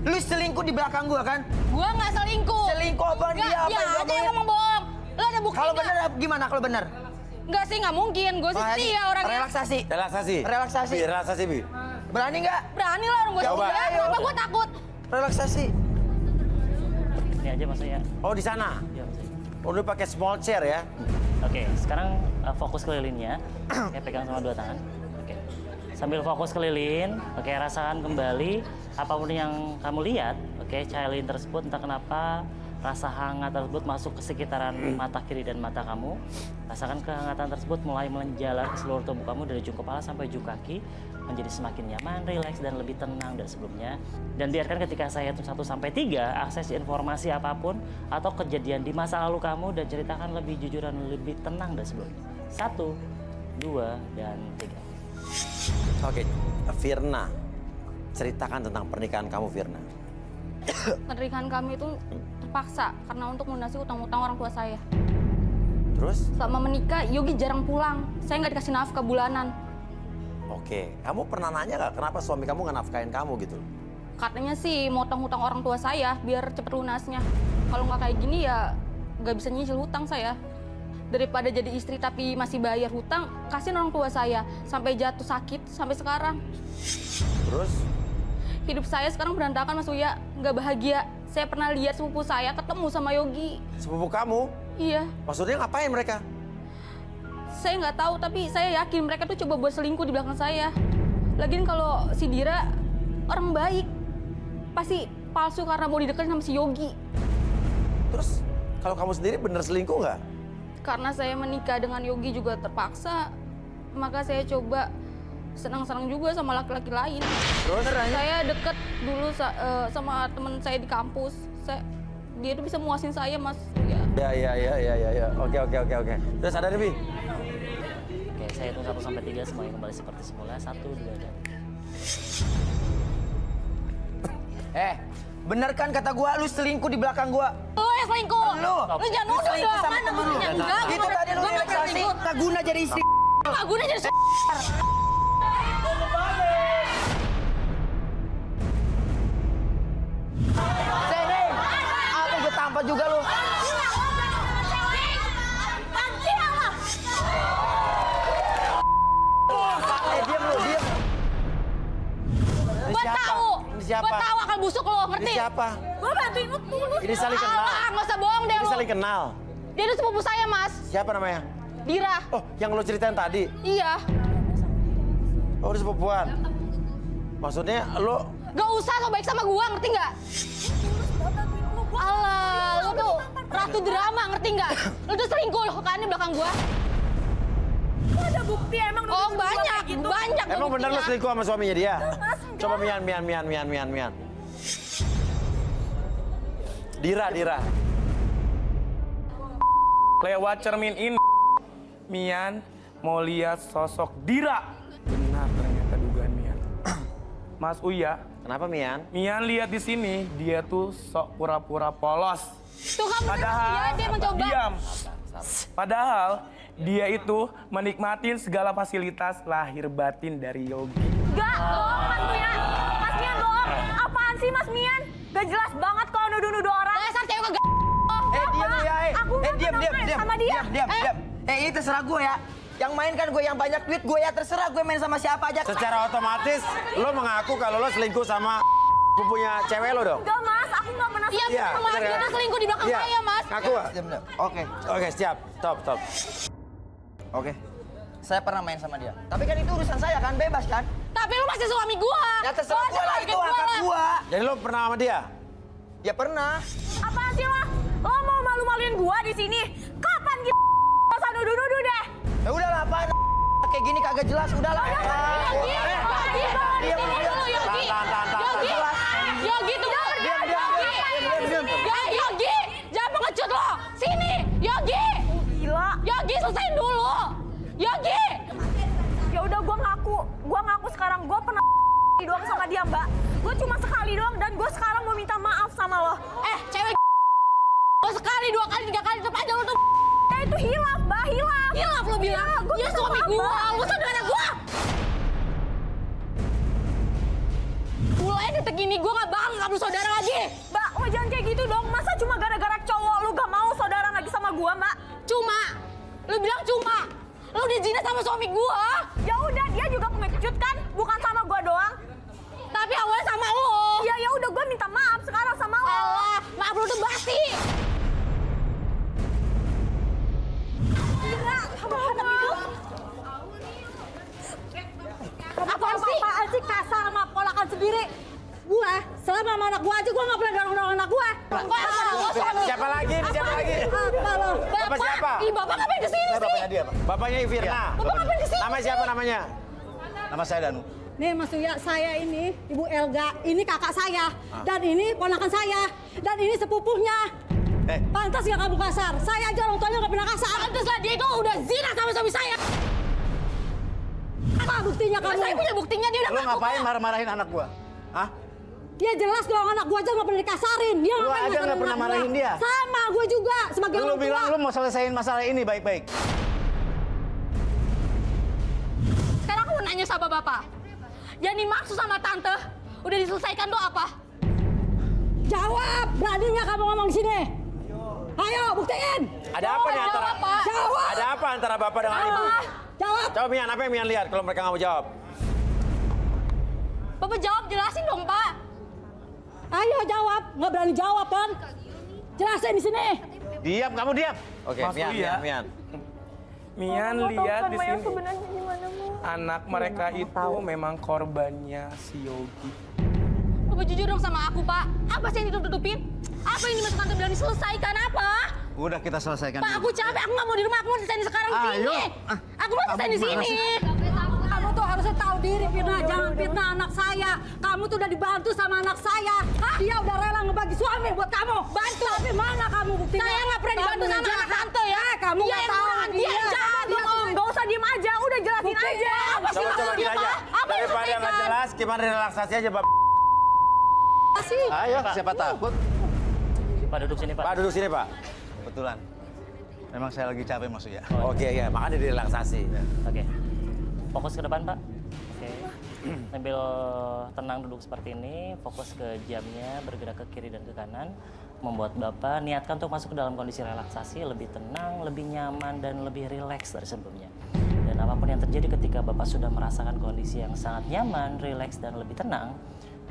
Lu selingkuh di belakang gua kan? Gua nggak selingkuh. Selingkuh apaan Nggak, dia? Apa dia yang aja ngomongin? yang ngomong bohong. Lu ada bukti Kalau nggak? bener gimana kalau bener? Nggak sih, nggak mungkin. Gue sih setia orangnya. Relaksasi. Relaksasi. Relaksasi. Bi. Berani nggak? Berani lah orang gue Coba. setia. Kenapa gue takut? Relaksasi. Ini aja maksudnya. Oh di sana. Iya, maksudnya. Oh lu pakai small chair ya? Oke, sekarang fokus ke lilinnya. Oke, pegang sama 2 tangan. Oke. Sambil fokus ke lilin, oke, rasakan kembali apapun yang kamu lihat, oke, cahaya lilin tersebut entah kenapa rasa hangat tersebut masuk ke sekitaran mata kiri dan mata kamu. Rasakan kehangatan tersebut mulai menjalar ke seluruh tubuh kamu dari ujung kepala sampai ujung kaki, menjadi semakin nyaman, rileks, dan lebih tenang dari sebelumnya. Dan biarkan ketika saya hitung 1 sampai 3, akses informasi apapun atau kejadian di masa lalu kamu dan ceritakan lebih jujur dan lebih tenang dari sebelumnya. 1, 2, dan 3. Oke, Firna. Ceritakan tentang pernikahan kamu, Firna. Pernikahan kami itu terpaksa karena untuk melunasi utang-utang orang tua saya. Terus? Selama menikah, Yogi jarang pulang. Saya nggak dikasih nafkah bulanan. Oke, kamu pernah nanya nggak kenapa suami kamu nggak nafkahin kamu gitu? Katanya sih mau utang-utang orang tua saya biar cepet lunasnya. Kalau nggak kayak gini ya nggak bisa nyicil hutang saya. Daripada jadi istri tapi masih bayar hutang, kasihin orang tua saya. Sampai jatuh sakit, sampai sekarang. Terus? Hidup saya sekarang berantakan, Mas Uya. Nggak bahagia. Saya pernah lihat sepupu saya ketemu sama Yogi. Sepupu kamu? Iya. Maksudnya ngapain mereka? Saya nggak tahu, tapi saya yakin mereka tuh coba buat selingkuh di belakang saya. Lagian kalau si Dira orang baik, pasti palsu karena mau dideketin sama si Yogi. Terus kalau kamu sendiri bener selingkuh nggak? Karena saya menikah dengan Yogi juga terpaksa, maka saya coba senang-senang juga sama laki-laki lain. Terus? Saya deket dulu sama teman saya di kampus. Saya dia tuh bisa muasin saya, Mas. Ya. Oke. Terus ada Bi? Oke, saya hitung 1 sampai 3 semuanya kembali seperti semula. 1, 2, dan... Bener kan kata gua lu selingkuh di belakang gua? Lu yang selingkuh. Lu jangan nuduh selingkuh dong. sama Mana temen lu. buktinya? Enggak, Itu tadi lu relaksasi, tak guna jadi istri. Enggak guna jadi Sini. Apa gua tampar juga lu? Diam lu, diam. Gua tahu. Ini siapa? Gua tahu akan busuk lo, ngerti? Ini siapa? Gua bantuin lu tulus. Ini saling kenal. Nggak usah bohong deh Ini lu. saling kenal. Dia itu sepupu saya, Mas. Siapa namanya? Dira. Oh, yang lo ceritain tadi. Iya. Oh, udah sepupuan. Maksudnya lo Gak usah so baik sama gua, ngerti nggak? Alah, lu tuh ratu drama, ngerti nggak? Lu tuh selingkuh kan di belakang gua. Ada bukti emang. Oh, banyak emang bener lo buktinya. selingkuh sama suaminya dia? Coba Mian. Dira. Lewat cermin ini, Mian mau lihat sosok Dira. Benar ternyata dugaan Mian. Mas Uya, Kenapa Mian? Mian lihat di sini dia tuh sok pura-pura polos. Tuh kan bener dia mencoba. Diam. Padahal dia itu menikmatin segala fasilitas lahir batin dari Yogi. Enggak, bohong Mas Mian. Mas Mian bohong. Apaan sih Mas Mian? Gak jelas banget kalau nuduh-nuduh orang. Dasar cewek kagak. Diam lu ya. Aku nggak Diam. pernah main sama dia. Diam. Ini terserah gue ya. Yang main kan gue, yang banyak duit gue ya, terserah gue main sama siapa aja. Secara otomatis lo mengaku kalau lo selingkuh sama pupunya cewek lo dong? Enggak Mas, aku nggak pernah. Iya, Iya, Mas, bener dia kan? tuh selingkuh di belakang Iya. saya, Mas. Ngaku gak? Diam. Oke, siap. Top. Oke. Saya pernah main sama dia. Tapi kan itu urusan saya kan, bebas kan? Tapi lu masih suami gua. Ya terserah gue lah, itu hak gue. Jadi lo pernah sama dia? Ya pernah. Apaan sih lo? Lo mau malu-maluin gua di sini? Kapan gitu? Gak usah nuduh-nuduh deh. Ya udahlah, apaan? Kayak gini kagak jelas, udahlah. Yogi tunggu. Yogi, jangan pengecut lo. Sini, Yogi. Gila. Yogi selesain dulu. Yogi. Ya udah gua ngaku sekarang gua pernah doang sama dia, Mbak. Gua cuma sekali doang dan gua sekarang mau minta maaf sama lo. Cewek. Lo sekali, 2 kali, 3 kali tetap aja lo tuh. Itu hilaf, Mbak, hilaf. Hilaf lo bilang. Gua Dia minta suami maaf, gua, Mbak. lu saudara gua. Mulai detik ini gua gak bakal nganggap lu saudara lagi. Mbak, lo jangan kayak gitu dong. Masa cuma gara-gara cowok lu gak mau saudara lagi sama gua, Mbak? Cuma. Lu bilang cuma. Lu udah zina sama suami gua. Ya udah, dia juga pengecut kan? Bukan sama gua doang. Tapi awalnya sama lo. Ya udah gua minta maaf sekarang sama lo. Alah, maaf lu tuh basi. Apaan sih kasar sama ponakan sendiri? Gua, selama sama anak gua aja gua gak pernah dorong anak gua. Siapa lagi? Bapak siapa? Ih, Bapak ngapain kesini sih? Bapaknya dia, Pak. Bapaknya Firna. Bapak ngapain kesini? Namanya siapa namanya? Nama saya Danu. Nih Mas Uya, saya ini Ibu Elga, ini kakak saya, dan ini ponakan saya, dan ini sepupunya. Pantas gak kamu kasar? Saya aja orang tuanya gak pernah kasar. Pantes lah, dia itu udah zina sama suami saya. Apa buktinya kamu? Saya punya buktinya, dia udah Lu ngaku ngapain kok. marah-marahin anak gua? Hah? Ya jelas dong anak gua aja gak pernah dikasarin. Dia Lu ngapain aja nggak ngasarin pernah anak marahin gua? dia? Sama gua juga sebagai Lu orang tua. bilang lu mau selesaiin masalah ini baik-baik. Sekarang aku mau nanya sama Bapak. Yang dimaksud sama Tante, udah diselesaikan tuh apa? Jawab, beraninya kamu ngomong di sini. Ayo, buktiin. Ada apa nih antara? Jawab, Pak. Jawab. Ada apa antara Bapak dengan Ibu? Jawab. Coba Mian, apa yang Mian lihat kalau mereka nggak mau jawab? Bapak jawab, jelasin dong, Pak. Ayo jawab, nggak berani jawab kan? Jelasin di sini. Diam, kamu diam. Oke, Mas Mian. Mian lihat di sini. Sebenarnya gimana, Bu? Anak mereka itu memang korbannya si Yogi. Bapak jujur dong sama aku, Pak. Apa sih yang ditutup-tutupin? Apa yang dimaksud Tante bilang diselesaikan apa? Udah kita selesaikan. Pak, aku capek. Aku nggak mau di rumah. Aku mau selesaiin sekarang di sini. Ayo. Aku mau selesaiin di sini. Kamu tuh harus harusnya tahu diri, Firna. Jangan fitnah anak saya. Kamu tuh udah dibantu sama anak saya. Dia udah rela ngebagi suami buat kamu. Bantu. Tapi mana kamu buktinya? Saya nggak pernah dibantu sama anak tante ya. Kamu nggak tahu. Dia yang jahat, nggak usah diem aja, udah jelasin aja. Apa sih Coba gini aja. Daripada nggak jelas, gimana relaksasi aja, Pak? Ayo, siapa takut? Pak duduk sini Pak. Pak duduk sini, Pak. Kebetulan. Memang saya lagi capek Mas Uya. Oke, ya, makanya direlaksasi. Oke. Fokus ke depan Pak. Oke. Sambil tenang duduk seperti ini, fokus ke jamnya, bergerak ke kiri dan ke kanan. Membuat Bapak niatkan untuk masuk ke dalam kondisi relaksasi, lebih tenang, lebih nyaman, dan lebih rileks dari sebelumnya. Dan apapun yang terjadi ketika Bapak sudah merasakan kondisi yang sangat nyaman, rileks, dan lebih tenang,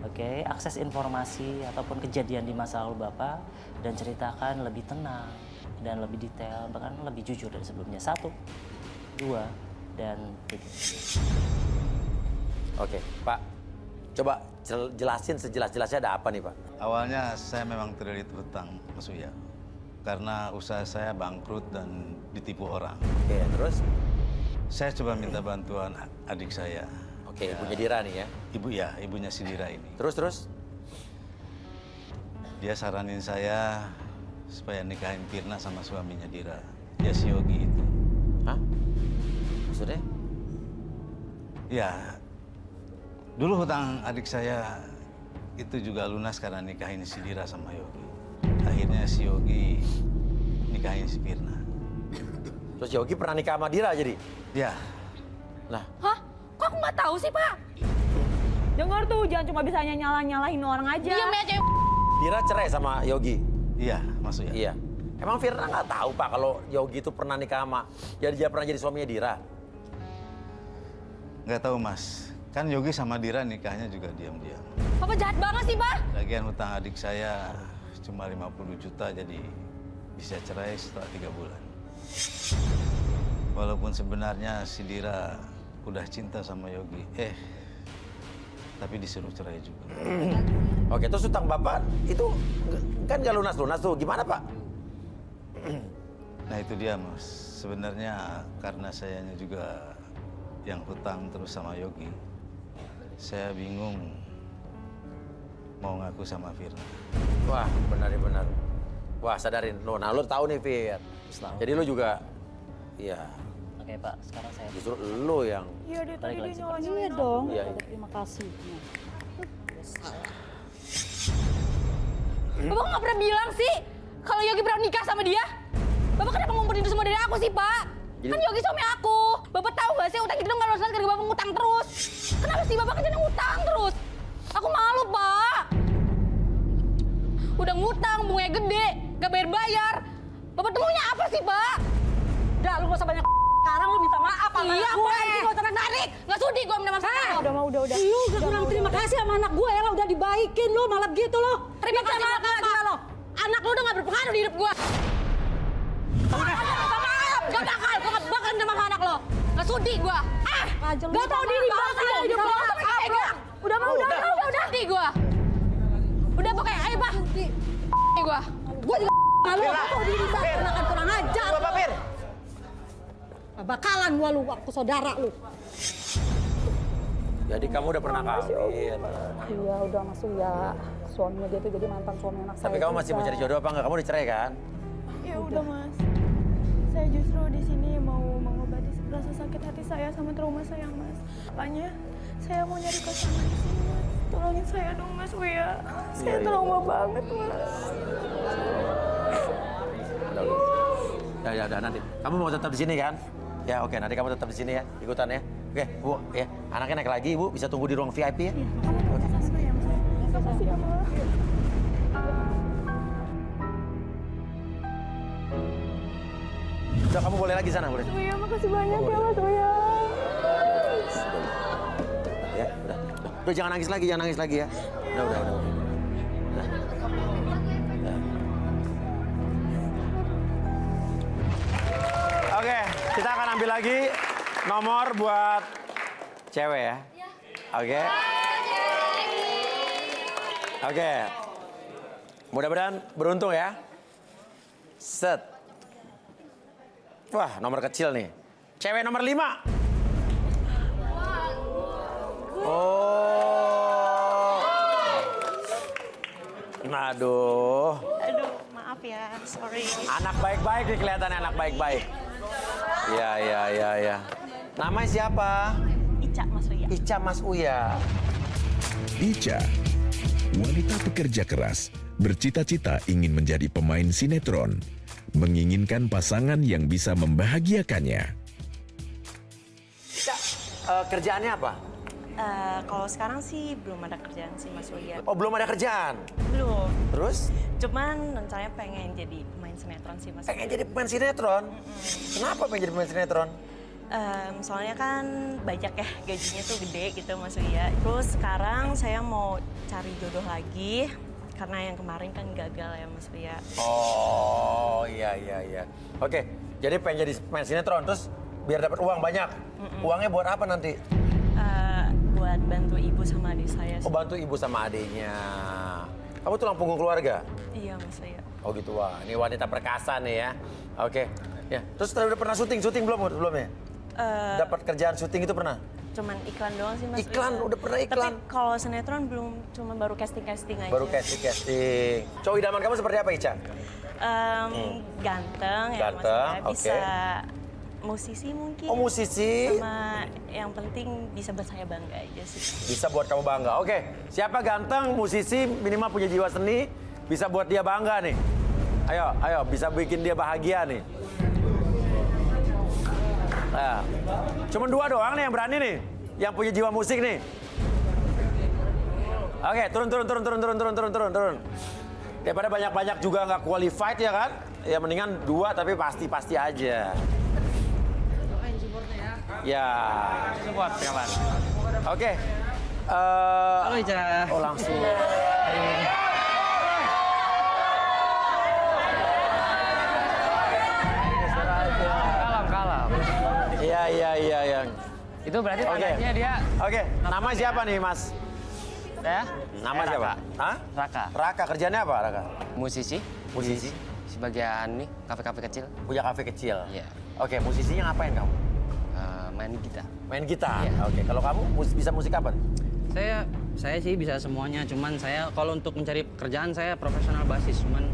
oke, akses informasi ataupun kejadian di masa lalu Bapak dan ceritakan lebih tenang dan lebih detail, bahkan lebih jujur dari sebelumnya. 1, 2, dan 3. Oke, Pak. Coba jelasin sejelas-jelasnya ada apa nih, Pak? Awalnya saya memang terlilit hutang Mas Uya. Karena usaha saya bangkrut dan ditipu orang. Oke, terus? Saya coba minta bantuan adik saya. Oke, ibunya Dira nih ya? Ibunya si Dira ini. Terus? Dia saranin saya supaya nikahin Firna sama suaminya Dira. Ya si Yogi itu. Hah? Maksudnya? Ya, dulu hutang adik saya itu juga lunas karena nikahin si Dira sama Yogi. Akhirnya si Yogi nikahin si Firna. Terus Yogi pernah nikah sama Dira jadi? Ya. Lah, Hah? Kok aku nggak tahu sih, Pak? Dengar tuh, jangan cuma bisa nyalahin orang aja. Diam ya, cewek. Dira cerai sama Yogi? Iya, Mas Uya. Iya. Emang Firna nggak tahu, Pak, kalau Yogi itu pernah nikah sama, dia pernah jadi suaminya Dira? Nggak tahu, Mas. Kan Yogi sama Dira nikahnya juga diam-diam. Papa jahat banget sih, Pak. Lagian hutang adik saya cuma 50 juta, jadi bisa cerai setelah 3 bulan. Walaupun sebenarnya si Dira udah cinta sama Yogi, tapi disuruh cerai juga. Oke, terus hutang Bapak itu kan nggak lunas-lunas tuh, gimana, Pak? Nah itu dia, Mas. Sebenarnya karena sayanya juga yang hutang terus sama Yogi, saya bingung mau ngaku sama Firna. Wah, benar. Wah, sadarin lo. Nah, lo tahu nih, Fir. Jadi lo juga, iya. Oke Pak, sekarang saya Justru lo yang Iya, dia tadi dia Iya dong. Iya. Terima kasih. Bapak nggak pernah bilang sih kalau Yogi pernah nikah sama dia. Bapak kenapa ngumpulin itu semua dari aku sih, Pak? Jadi- Kan Yogi suami aku. Bapak tahu nggak sih utang itu nggak lunas karena Bapak ngutang terus. Kenapa sih Bapak kerjanya ngutang terus? Aku malu, Pak. Udah ngutang, bunganya gede, nggak bayar-bayar. Bapak temunya apa sih, Pak? Udah, lu gak usah banyak sekarang lu minta maaf sama Iya, anak gue. Pak, gue tarik-tarik. Nggak sudi gue minta maaf sama kamu. Udah. Lu gak kurang terima kasih sama anak gue ya, udah dibaikin lu malah begitu lu. Terima kasih Minta banget maaf, lo. Anak lu udah gak berpengaruh di hidup gua. Gak bakal, gua gak bakal minta maaf anak lo. Gak sudi gua. Aja lu Gak minta tau diri maaf, banget lu hidup minta lo. maaf, Pegang. Udah sudi gua. Udah pokoknya, ayo Pak. Ini gua. Gue juga malu, kok diri banget, kurang ajar. Bapak Fir. Bakalan gua lu, aku saudara lu. jadi kamu udah pernah kawin. Iya, udah masuk ya. Suaminya dia tuh jadi mantan suami anak saya. Tapi kamu masih mau cari jodoh apa enggak? Kamu udah cerai kan? Ya udah Mas, saya justru di sini mau mengobati rasa sakit hati saya sama trauma saya Mas. Makanya saya mau nyari pasangan di sini Mas. Tolongin saya dong Mas Uya. Saya trauma banget Mas. Udah nanti. Kamu mau tetap di sini kan? Ya oke, nanti kamu tetap di sini ya, ikutan ya. Oke, Bu, ya. Anaknya naik lagi, Bu, bisa tunggu di ruang VIP ya. Makasih ya Mas. Makasih ya Mas. Udah, kamu boleh lagi sana, boleh. Uya, makasih banyak ya Mas Uya. Ya, udah. Udah, jangan nangis lagi ya. Udah. Oke, kita akan ambil lagi nomor buat cewek ya. Oke. Oke. Mudah-mudahan beruntung ya. Set. Wah, nomor kecil nih. Cewek nomor 5. Oh. Aduh. Aduh, maaf ya, sorry. Anak baik-baik nih kelihatannya, anak baik-baik. Ya. Namanya siapa? Ica, Mas Uya. Ica Mas Uya. Ica, wanita pekerja keras, bercita-cita ingin menjadi pemain sinetron, menginginkan pasangan yang bisa membahagiakannya. Ica, kerjaannya apa? Kalau sekarang sih belum ada kerjaan sih, Mas Uya. Oh, belum ada kerjaan? Belum. Terus? Cuman rencananya pengen jadi pemain sinetron sih, Mas Uya. Pengen jadi pemain sinetron? Kenapa pengen jadi pemain sinetron? Soalnya kan banyak ya, gajinya tuh gede gitu, Mas Uya. Terus sekarang saya mau cari jodoh lagi, karena yang kemarin kan gagal ya, Mas Uya. Oh, iya. Oke, jadi pengen jadi pemain sinetron, terus biar dapat uang banyak. Uangnya buat apa nanti? Buat bantu ibu sama adik saya. Oh, bantu ibu sama adiknya. Kamu tulang punggung keluarga? Iya, Mas Uya. Oh gitu, wah. Ini wanita perkasa nih ya. Oke. Ya, terus udah pernah syuting belum sebelumnya? Dapat kerjaan syuting itu pernah? Cuman iklan doang sih, Mas. Iklan, Uya. udah pernah iklan. Tapi kalau sinetron belum, cuma baru casting-casting aja. Baru casting. Cowok idaman kamu seperti apa, Ica? Ganteng ya, Mas Ganteng, Uya. Bisa oke. musisi mungkin. Oh, musisi. Sama yang penting bisa buat saya bangga aja sih. Bisa buat kamu bangga. Oke, siapa ganteng, musisi, minimal punya jiwa seni, bisa buat dia bangga nih. Ayo, bisa bikin dia bahagia nih. Nah, cuma 2 doang nih yang berani nih, yang punya jiwa musik nih. Oke, turun. Daripada banyak-banyak juga nggak qualified ya kan? Ya mendingan 2 tapi pasti aja. Ya. Support kawan. Oke. Halo Ica. Oh langsung. Kalem. Iya. Itu berarti Oke. tandanya dia. Oke, nama siapa nih Mas? Saya? Nama siapa? Hah? Raka. Raka, kerjanya apa Raka? Musisi. Musisi. Sebagian nih kafe-kafe kecil. Punya kafe kecil? Iya. Oke, musisinya ngapain kamu? Main gitar. Main gitar? Iya. Oke, kalau kamu bisa musik apa? Saya sih bisa semuanya, cuman saya kalau untuk mencari pekerjaan saya profesional basis, cuman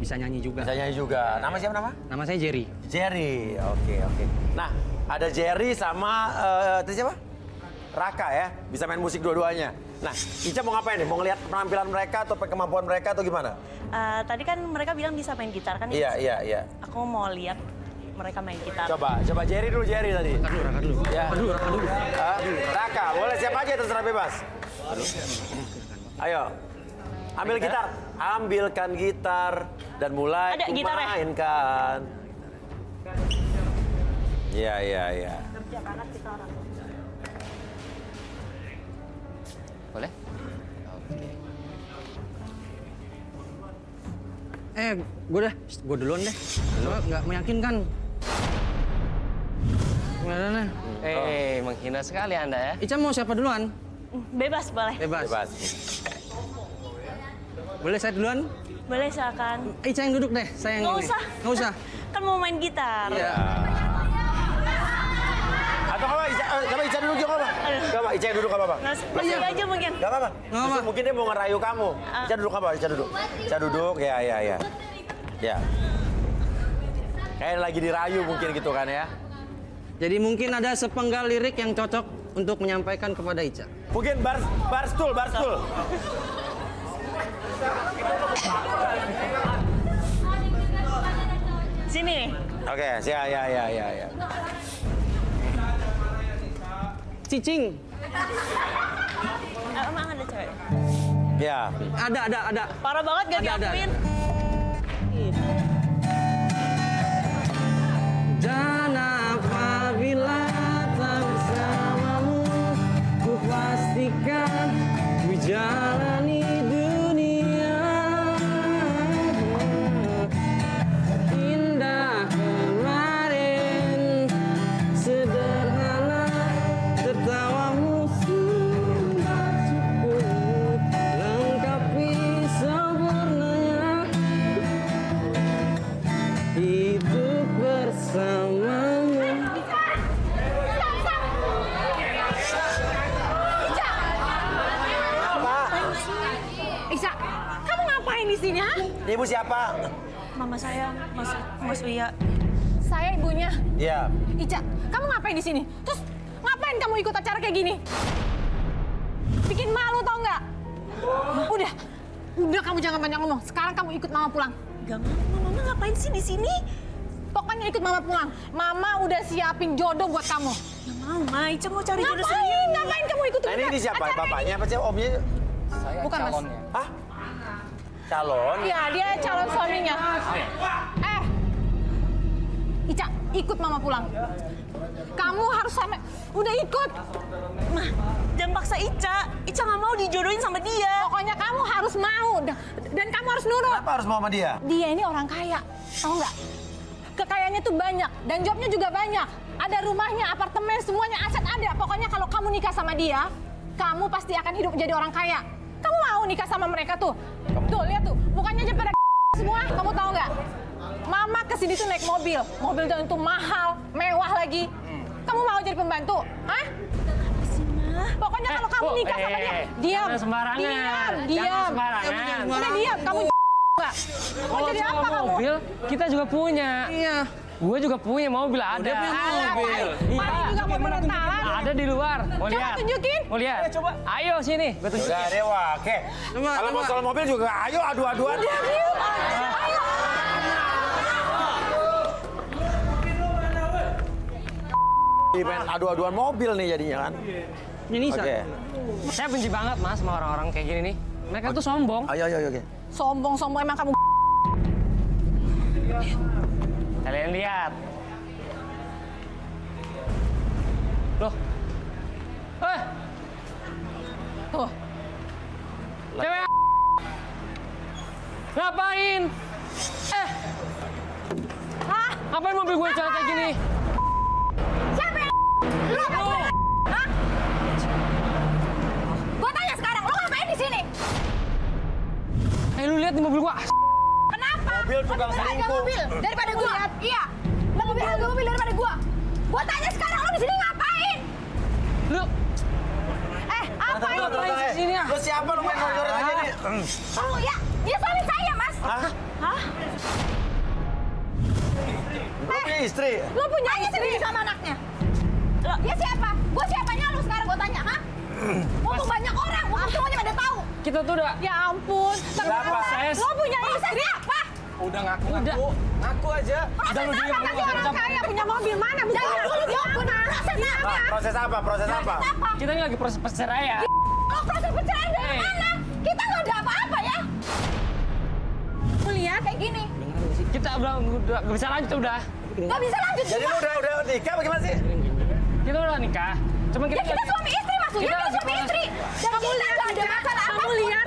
bisa nyanyi juga. Bisa nyanyi juga. Nama siapa nama? Nama saya Jerry. Jerry, oke. Nah, ada Jerry sama itu siapa? Raka ya, bisa main musik dua-duanya. Nah, Ica mau ngapain nih? Mau ngeliat penampilan mereka atau kemampuan mereka atau gimana? Tadi kan mereka bilang bisa main gitar kan? Iya. Aku mau lihat mereka main gitar. Coba Jerry dulu tadi. Raka dulu. Ya. Raka dulu. Raka, boleh siapa aja terserah bebas. Ayo, ambil gitar. Ambilkan gitar dan mulai Ada gitarnya? mainkan. Iya. Boleh? Oke. Gue duluan deh. Soalnya nggak meyakinkan. Gimana? Menghina sekali Anda ya. Ica mau siapa duluan? Bebas, boleh. Bebas. Boleh saya duluan? Boleh, silakan. Ica yang duduk deh, saya yang Nggak ini. usah. Nggak usah. Kan mau main gitar. Iya. Atau apa? Ica duduk juga apa? Gak apa, Ica yang duduk apa? Masih aja mungkin. Gak apa-apa. Justru mungkin dia mau ngerayu kamu. Ica duduk apa? Ica duduk. Ya. Ya. Kayak lagi dirayu mungkin gitu kan ya. Jadi mungkin ada sepenggal lirik yang cocok untuk menyampaikan kepada Ica. Mungkin barstool. Sini nih. Oke, ya. Cicing. Emang ada cewek? Ya. Ada. Parah banget gak Ada. diakuin. Dan apabila tak bersamamu, ku pastikan ku jalani dunia. Indah kemarin, sederhana, tertawamu sudah cukup lengkapi sempurnanya hidup bersamamu. di sini, ha? Ibu siapa? Mama saya, Mas Uya. Saya ibunya. Iya. Ica, kamu ngapain di sini? Terus ngapain kamu ikut acara kayak gini? Bikin malu tau nggak? Udah kamu jangan banyak ngomong. Sekarang kamu ikut mama pulang. Gak mau, Mama ngapain sih di sini? Pokoknya ikut mama pulang. Mama udah siapin jodoh buat kamu. Gak mau, Ma. Ica mau cari jodoh sendiri. Ngapain kamu ikut Nah ini siapa? Bapaknya apa sih? Omnya? Saya Bukan, Mas. calonnya. Hah? Calon? Iya, dia calon suaminya. Ica, ikut mama pulang. Kamu harus sampai... Udah ikut. Ma, jangan paksa Ica. Ica nggak mau dijodohin sama dia. Pokoknya kamu harus mau. Dan kamu harus nurut. Kenapa harus mau sama dia? Dia ini orang kaya. Tahu nggak? Kekayaannya tuh banyak. Dan jobnya juga banyak. Ada rumahnya, apartemen, semuanya aset ada. Pokoknya kalau kamu nikah sama dia, kamu pasti akan hidup jadi orang kaya. Kamu mau nikah sama mereka tuh? Tuh, lihat tuh. Mukanya aja pada semua. Kamu tahu nggak? Mama kesini tuh naik mobil. Mobil itu mahal, mewah lagi. Kamu mau jadi pembantu? Hah? Pokoknya kalau kamu nikah sama dia, diam. Jangan sembarangan. Diam. Jangan sembarangan. Udah diam. Kamu nggak? Mau Kalau jadi soal apa kamu? mobil, kita juga punya. Iya. Gue juga punya mobil ada. Udah punya mobil. Mana juga mobil rentalan? Ada di luar. Mau Coba lihat? tunjukin. Mau lihat? Coba. Ayo sini. Gue tunjukin. Udah Dewa, oke. Kalau mau soal mobil juga ayo adu-aduan. Ayo. Main adu-aduan mobil nih jadinya kan. Ini Oke. Saya benci banget Mas sama orang-orang kayak gini nih. Mereka tuh sombong. Ayo, oke. Sombong emang kamu. Kalian lihat. Loh. Tuh. Cewek. Ngapain? Hah? Ngapain mobil gue kayak gini? Siapa yang lu ngapain? Hah? Gua tanya sekarang, lu ngapain di sini? Lu lihat di mobil gua. Kenapa? Mobil tukang Lebih berharga selingkuh. mobil daripada gua. Iya. Lebih berharga mobil daripada gua. Gua tanya sekarang, lu di sini ngapain? Lu Apa ini? ngapain di sini ya? Lu siapa lu main motor aja nih? Oh ya, dia suami saya, Mas. Hah? Hah? Lu punya istri? Lu punya istri sama anaknya? Dia siapa? Gua siapanya lu sekarang gua tanya, hah? Mumpung banyak orang, mumpung semuanya pada tahu. Kita tuh udah. Ya ampun. Berapa? Lu punya istri apa? Udah ngaku aja. Proses apa kasih orang kaya punya mobil mana? Buktinya. Proses apa? Proses apa? Kita ini lagi proses perceraian. Lo proses perceraian dari mana? Kita nggak ada apa-apa ya. Lu lihat kayak gini. Kita udah nggak bisa lanjut udah. Nggak bisa lanjut Jadi lu juga. udah nikah bagaimana sih? Kita udah nikah. Cuma Ya kita suami istri maksudnya, kita suami istri. Dan kamu lihat nggak ada masalah apa. Kamu lihat.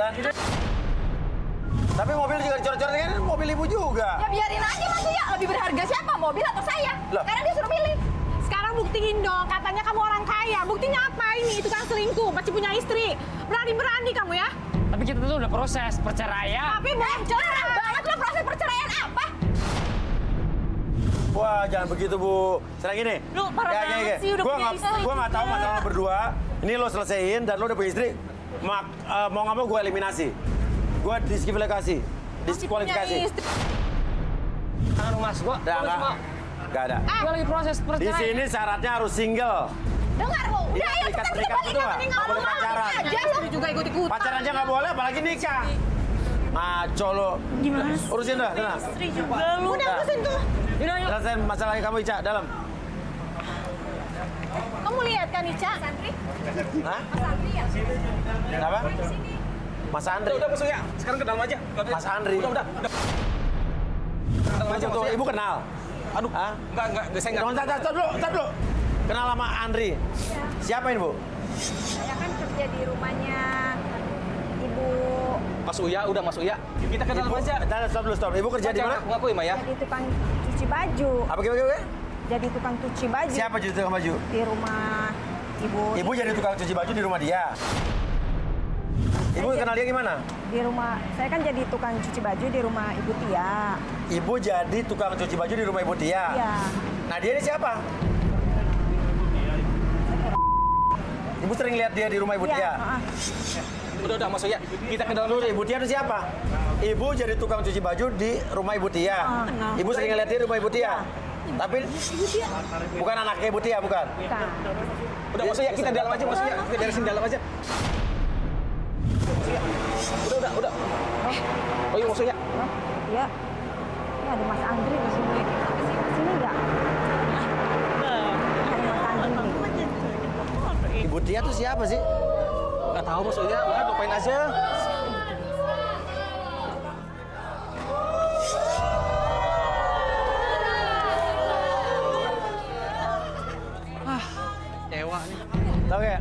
Tapi mobil juga dicoret-coret kan mobil ibu juga. Ya biarin aja maksudnya. Lebih berharga siapa? Mobil atau saya? Loh. Sekarang dia suruh milih. Sekarang buktiin dong. Katanya kamu orang kaya. Buktinya apa ini? Itu kan selingkuh. Masih punya istri. Berani-berani kamu ya. Tapi kita tuh udah proses perceraian. Tapi cerah banget lo proses perceraian apa? Wah, jangan begitu, Bu. Sekarang gini. Lu parah banget sih, udah punya istri Gua nggak tahu juga. masalah lo berdua. Ini lo selesaiin dan lo udah punya istri. Mau nggak mau gue eliminasi. Gue diskualifikasi. Diskualifikasi. Tangan Mas gua. Nggak ada. Gua lagi proses Di perceraian. sini syaratnya harus single. Dengar lo. Udah Iya, ayo ikat kita terikat balik berdua. mending Nggak boleh ngomong pacaran. aja lo. Juga ikut-ikutan. Pacaran aja nggak boleh, apalagi nikah. Ngaco lo. Gimana? Urusin dah, sana. Istri juga lu. Udah urusin tuh. Selesaiin masalahnya kamu, Ica, dalam. Kamu lihat kan Ica? Santri? Hah? Mas Santri ya? Kenapa? Mas Andri. Udah Mas Uya, sekarang ke dalam aja. Mas Andri. Udah. Mas itu, ibu kenal? Aduh, Hah? enggak, saya enggak. Stop dulu. Kenal sama Andri. Siapa ini, Bu? Saya kan kerja di rumahnya Ibu. Mas Uya, udah Mas Uya. Kita ke dalam aja. Stop dulu. Ibu kerja di mana? Ngaku ya, Jadi tukang cuci baju. Apa gimana? Jadi tukang cuci baju. Siapa jadi tukang baju? Di rumah Ibu. Ibu jadi tukang cuci baju di rumah dia. Ibu kenal dia gimana? Di rumah, saya kan jadi tukang cuci baju di rumah Ibu Tia. Ibu jadi tukang cuci baju di rumah Ibu Tia. Iya. Nah, dia ini siapa? Ibu sering lihat dia di rumah Ibu Iya, Tia. Udah Mas Uya, kita ke dalam dulu. Ibu Tia itu siapa? Ibu jadi tukang cuci baju di rumah Ibu Tia. Ibu sering ngeliat dia di rumah Ibu Tia. Tapi bukan anaknya Ibu Tia, bukan? Udah Mas Uya, kita dalam aja Mas Uya. Kita beresin dalam aja. Mas Uya. Udah. Oh iya Mas Uya. Iya. Ya ada Mas Andri di sini. Sini enggak? Ibu Tia itu siapa sih? Nggak tahu Mas Uya, udah lupain aja. Dewa nih. Oke.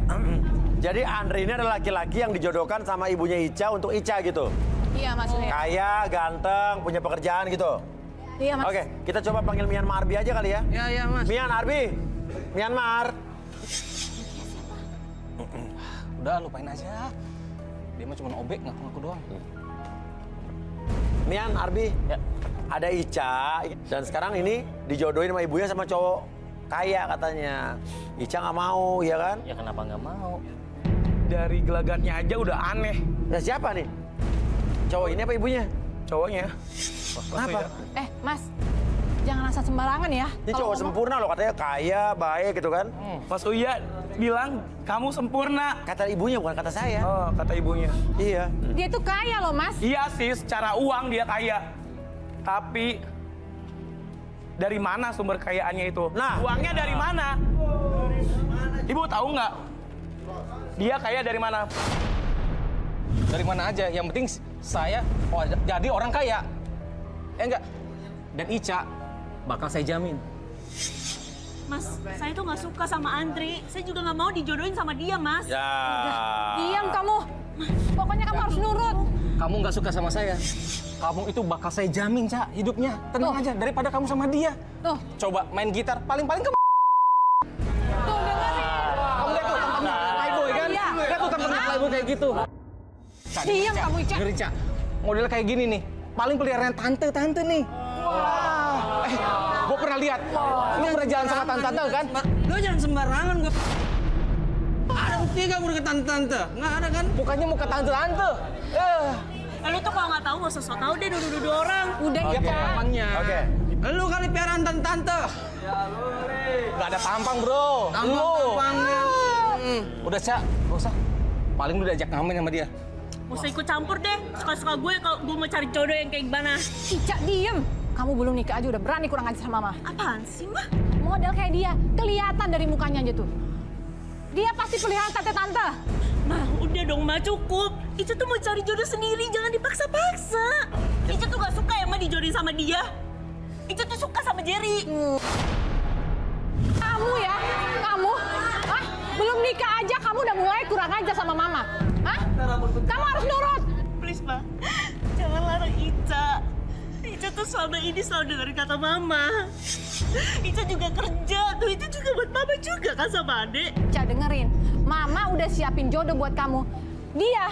Jadi Andre ini adalah laki-laki yang dijodohkan sama ibunya Ica untuk Ica gitu. Iya Mas Uya. Kaya, ganteng, punya pekerjaan gitu. Iya Mas. Oke, kita coba panggil Myanmar Arbi aja kali ya. Iya Mas. Myanmar. Udah lupain aja. Dia mah cuma obek, ngaku-ngaku doang. Mian, Arbi, Ya. ada Ica dan sekarang ini dijodohin sama ibunya sama cowok kaya katanya. Ica nggak mau, ya kan? Ya kenapa nggak mau? Dari gelagatnya aja udah aneh. Ya siapa nih? Cowok ini apa ibunya? Cowoknya. Kenapa? Mas, jangan rasa sembarangan ya. Ini cowok sempurna loh, katanya kaya, baik gitu kan? Mas Uya bilang kamu sempurna. Kata ibunya bukan kata saya. Oh, kata ibunya. Iya. Dia tuh kaya loh Mas. Iya sih, secara uang dia kaya. Tapi dari mana sumber kekayaannya itu? Nah. Uangnya dari mana? Ibu tahu nggak? Dia kaya dari mana? Dari mana aja, yang penting saya jadi orang kaya. Enggak. Dan Ica bakal saya jamin. Mas, saya tuh nggak suka sama Andri. Saya juga nggak mau dijodohin sama dia, Mas. Ya. Diam kamu. Pokoknya kamu harus nurut. Kamu nggak suka sama saya. Kamu itu bakal saya jamin, Ca, hidupnya. Tenang aja, daripada kamu sama dia. Tuh. Coba main gitar, paling-paling kamu... Tuh dengerin. Kamu lihat tuh tampangnya playboy kan? Iya. Lihat tuh tampangnya playboy kayak gitu. Ca, Diam Ca, kamu, Ica. dengerin, Ca. Modelnya kayak gini nih. Paling peliharaan tante-tante nih. Wah. Gue pernah lihat. Lu pernah jalan sama tante-tante kan? Lo jangan sembarangan gue. Ada bukti gak gue ke tante-tante? Nggak ada kan? Bukannya muka tante-tante. Lu tuh kalau nggak tahu nggak usah sok tahu deh nuduh-nuduh orang. Udah Ya tampangnya. Oke. Lu kali piaraan tante-tante. Gak ada tampang, bro. Tampang-tampangnya. Udah, Ca. Gak usah. Paling lu diajak ngamen sama dia. Nggak usah ikut campur deh. Suka-suka gue kalau gue mau cari jodoh yang kayak gimana. Ica, diem. Kamu belum nikah aja udah berani kurang ajar sama Mama. Apaan sih, Mah? Model kayak dia, kelihatan dari mukanya aja tuh. Dia pasti peliharaan tante-tante. Mah, udah dong, Mah, cukup. Ica tuh mau cari jodoh sendiri, jangan dipaksa-paksa. Ica tuh gak suka ya, Mah, dijodohin sama dia. Ica tuh suka sama Jerry. Kamu ya, kamu, belum nikah aja kamu udah mulai kurang ajar sama Mama. Kamu harus nurut. Please, Mah, jangan larang Ica. Ica tuh selama ini selalu dengerin kata Mama. Ica juga kerja, tuh itu juga buat Mama juga kan sama Adek. Ica dengerin, Mama udah siapin jodoh buat kamu. Dia,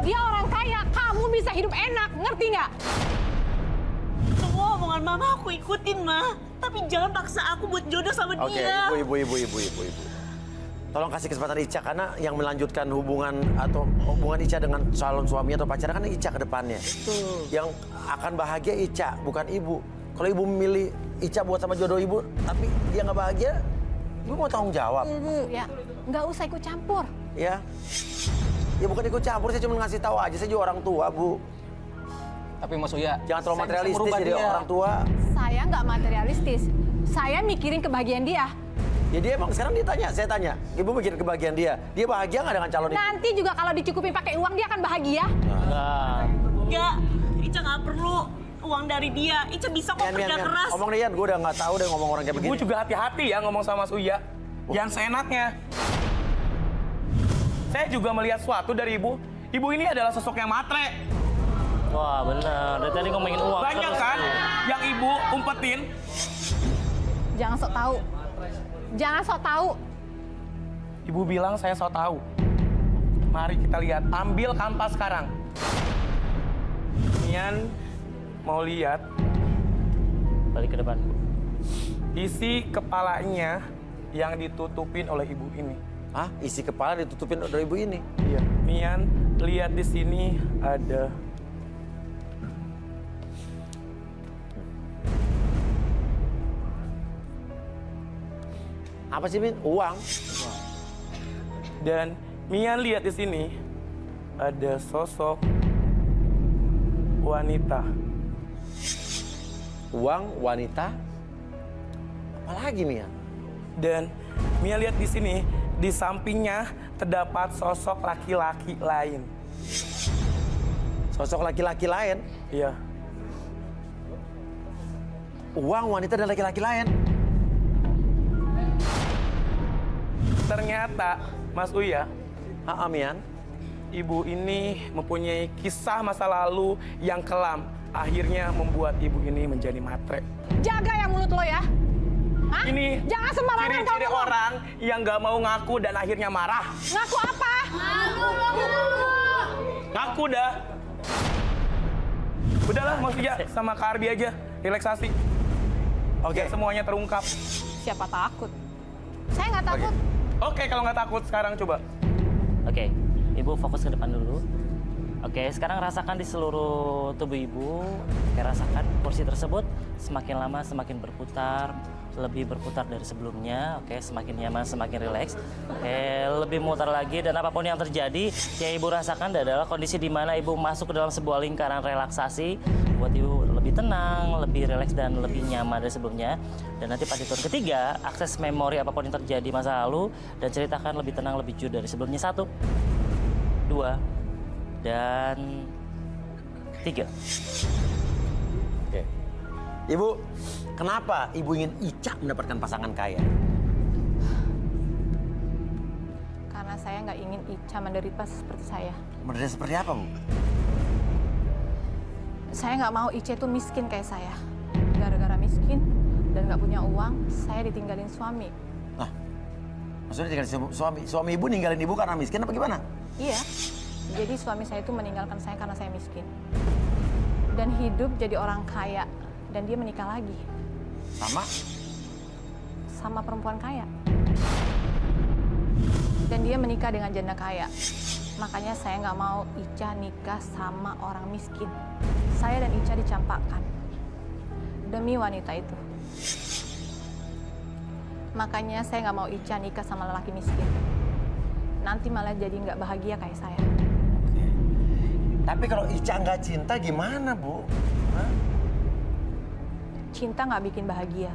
dia orang kaya, kamu bisa hidup enak, ngerti nggak? Semua omongan Mama aku ikutin, Mah. Tapi jangan paksa aku buat jodoh sama Oke, dia. ibu. Tolong kasih kesempatan Ica karena yang melanjutkan hubungan atau hubungan Ica dengan calon suami atau pacarnya kan Ica ke depannya. Yang akan bahagia Ica, bukan ibu. Kalau ibu memilih Ica buat sama jodoh ibu, tapi dia nggak bahagia, ibu mau tanggung jawab. Ya, nggak usah ikut campur. Ya, ya bukan ikut campur, saya cuma ngasih tahu aja, saya juga orang tua, Bu. Tapi Mas Uya, Jangan terlalu saya bisa materialistis merubah jadi dia. orang tua. Saya nggak materialistis. Saya mikirin kebahagiaan dia. Ya dia emang sekarang saya tanya, ibu mikirin kebahagiaan dia. Dia bahagia nggak dengan calon itu? Nanti juga kalau dicukupin pakai uang dia akan bahagia. Enggak, Ica nggak perlu uang dari dia. Ica bisa kok kerja keras. Ngomong nih Yan, gue udah nggak tahu deh ngomong orang kayak begini. Ibu juga hati-hati ya ngomong sama Mas Uya. Jangan seenaknya. Saya juga melihat sesuatu dari ibu. Ibu ini adalah sosok yang matre. Wah, benar. Dari tadi ngomongin uang. Banyak terus kan tuh. yang ibu umpetin. Jangan sok tahu. Jangan sok tahu. Ibu bilang saya sok tahu. Mari kita lihat. Ambil kampas sekarang. Nian mau lihat. Balik ke depan, Bu. Isi kepalanya yang ditutupin oleh ibu ini. Hah? Isi kepala ditutupin oleh ibu ini? Iya. Nian, lihat di sini ada Apa sih, Min? Uang. dan Mian lihat di sini ada sosok wanita. Uang, wanita. Apalagi, Mian? Dan Mia lihat di sini, di sampingnya terdapat sosok laki-laki lain. Sosok laki-laki lain? Iya. Uang, wanita, dan laki-laki lain? Ternyata, Mas Uya, Mian, ibu ini mempunyai kisah masa lalu yang kelam. Akhirnya membuat ibu ini menjadi matre. Jaga ya mulut lo ya. Hah? Ini Jangan sembarangan kau ciri-ciri ngomong. orang yang nggak mau ngaku dan akhirnya marah. Ngaku apa? Ngaku dah. Udahlah, Mas Uya sama Kak Arbi aja, relaksasi. Oke, semuanya terungkap. Siapa takut? Saya nggak takut. Oke, kalau nggak takut sekarang coba. Oke, Ibu fokus ke depan dulu. Oke, sekarang rasakan di seluruh tubuh Ibu. Oke, rasakan kursi tersebut semakin lama semakin berputar, lebih berputar dari sebelumnya. Oke, semakin nyaman, semakin rileks. Oke, lebih mutar lagi dan apapun yang terjadi, yang Ibu rasakan adalah kondisi di mana Ibu masuk ke dalam sebuah lingkaran relaksasi buat Ibu lebih tenang, lebih rileks dan lebih nyaman dari sebelumnya. Dan nanti pada turun ketiga, akses memori apapun yang terjadi masa lalu dan ceritakan lebih tenang, lebih jujur dari sebelumnya. 1, 2, dan 3. Oke. Ibu, kenapa Ibu ingin Ica mendapatkan pasangan kaya? Karena saya nggak ingin Ica menderita seperti saya. Menderita seperti apa, Bu? Saya nggak mau Ica itu miskin kayak saya. Gara-gara miskin dan nggak punya uang, saya ditinggalin suami. Maksudnya tinggalin suami? Suami Ibu ninggalin Ibu karena miskin apa gimana? Iya. Jadi suami saya itu meninggalkan saya karena saya miskin. Dan hidup jadi orang kaya. Dan dia menikah lagi. Sama? Sama perempuan kaya. Dan dia menikah dengan janda kaya. Makanya saya nggak mau Ica nikah sama orang miskin. Saya dan Ica dicampakkan. Demi wanita itu. Makanya saya nggak mau Ica nikah sama lelaki miskin. Nanti malah jadi nggak bahagia kayak saya. Tapi kalau Ica nggak cinta gimana, Bu? Hah? Cinta nggak bikin bahagia.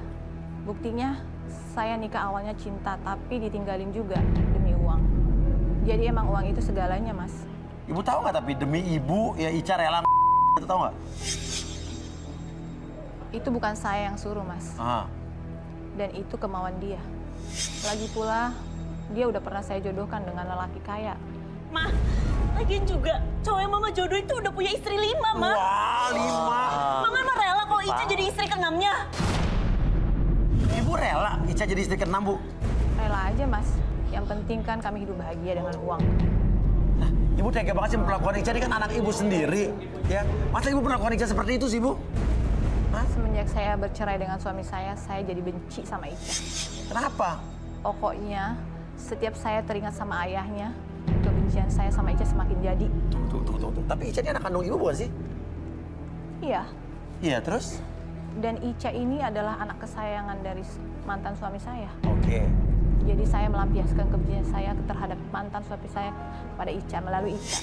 Buktinya saya nikah awalnya cinta, tapi ditinggalin juga demi uang. Jadi emang uang itu segalanya, Mas. Ibu tahu nggak tapi demi Ibu ya Ica rela itu tahu nggak? Itu bukan saya yang suruh, Mas. Dan itu kemauan dia. Lagi pula, dia udah pernah saya jodohkan dengan lelaki kaya. Ma, lagian juga cowok yang Mama jodoh itu udah punya istri 5, Ma. Wah, 5. Mama emang rela kalau Ica jadi istri ke-6-nya. Ibu rela Ica jadi istri ke-6, Bu? Rela aja, Mas. Yang penting kan kami hidup bahagia dengan uang. Nah, Ibu tega banget sih memperlakukan Ica, ini kan anak Ibu sendiri. Ya, masa Ibu perlakukan Ica seperti itu sih, Bu? Semenjak saya bercerai dengan suami saya jadi benci sama Ica. Kenapa? Pokoknya, setiap saya teringat sama ayahnya, kebencian saya sama Ica semakin jadi. Tunggu. Tapi Ica ini anak kandung Ibu bukan sih? Iya. Iya, terus? Dan Ica ini adalah anak kesayangan dari mantan suami saya. Oke. Jadi saya melampiaskan kebencian saya terhadap mantan suami saya pada Ica melalui Ica.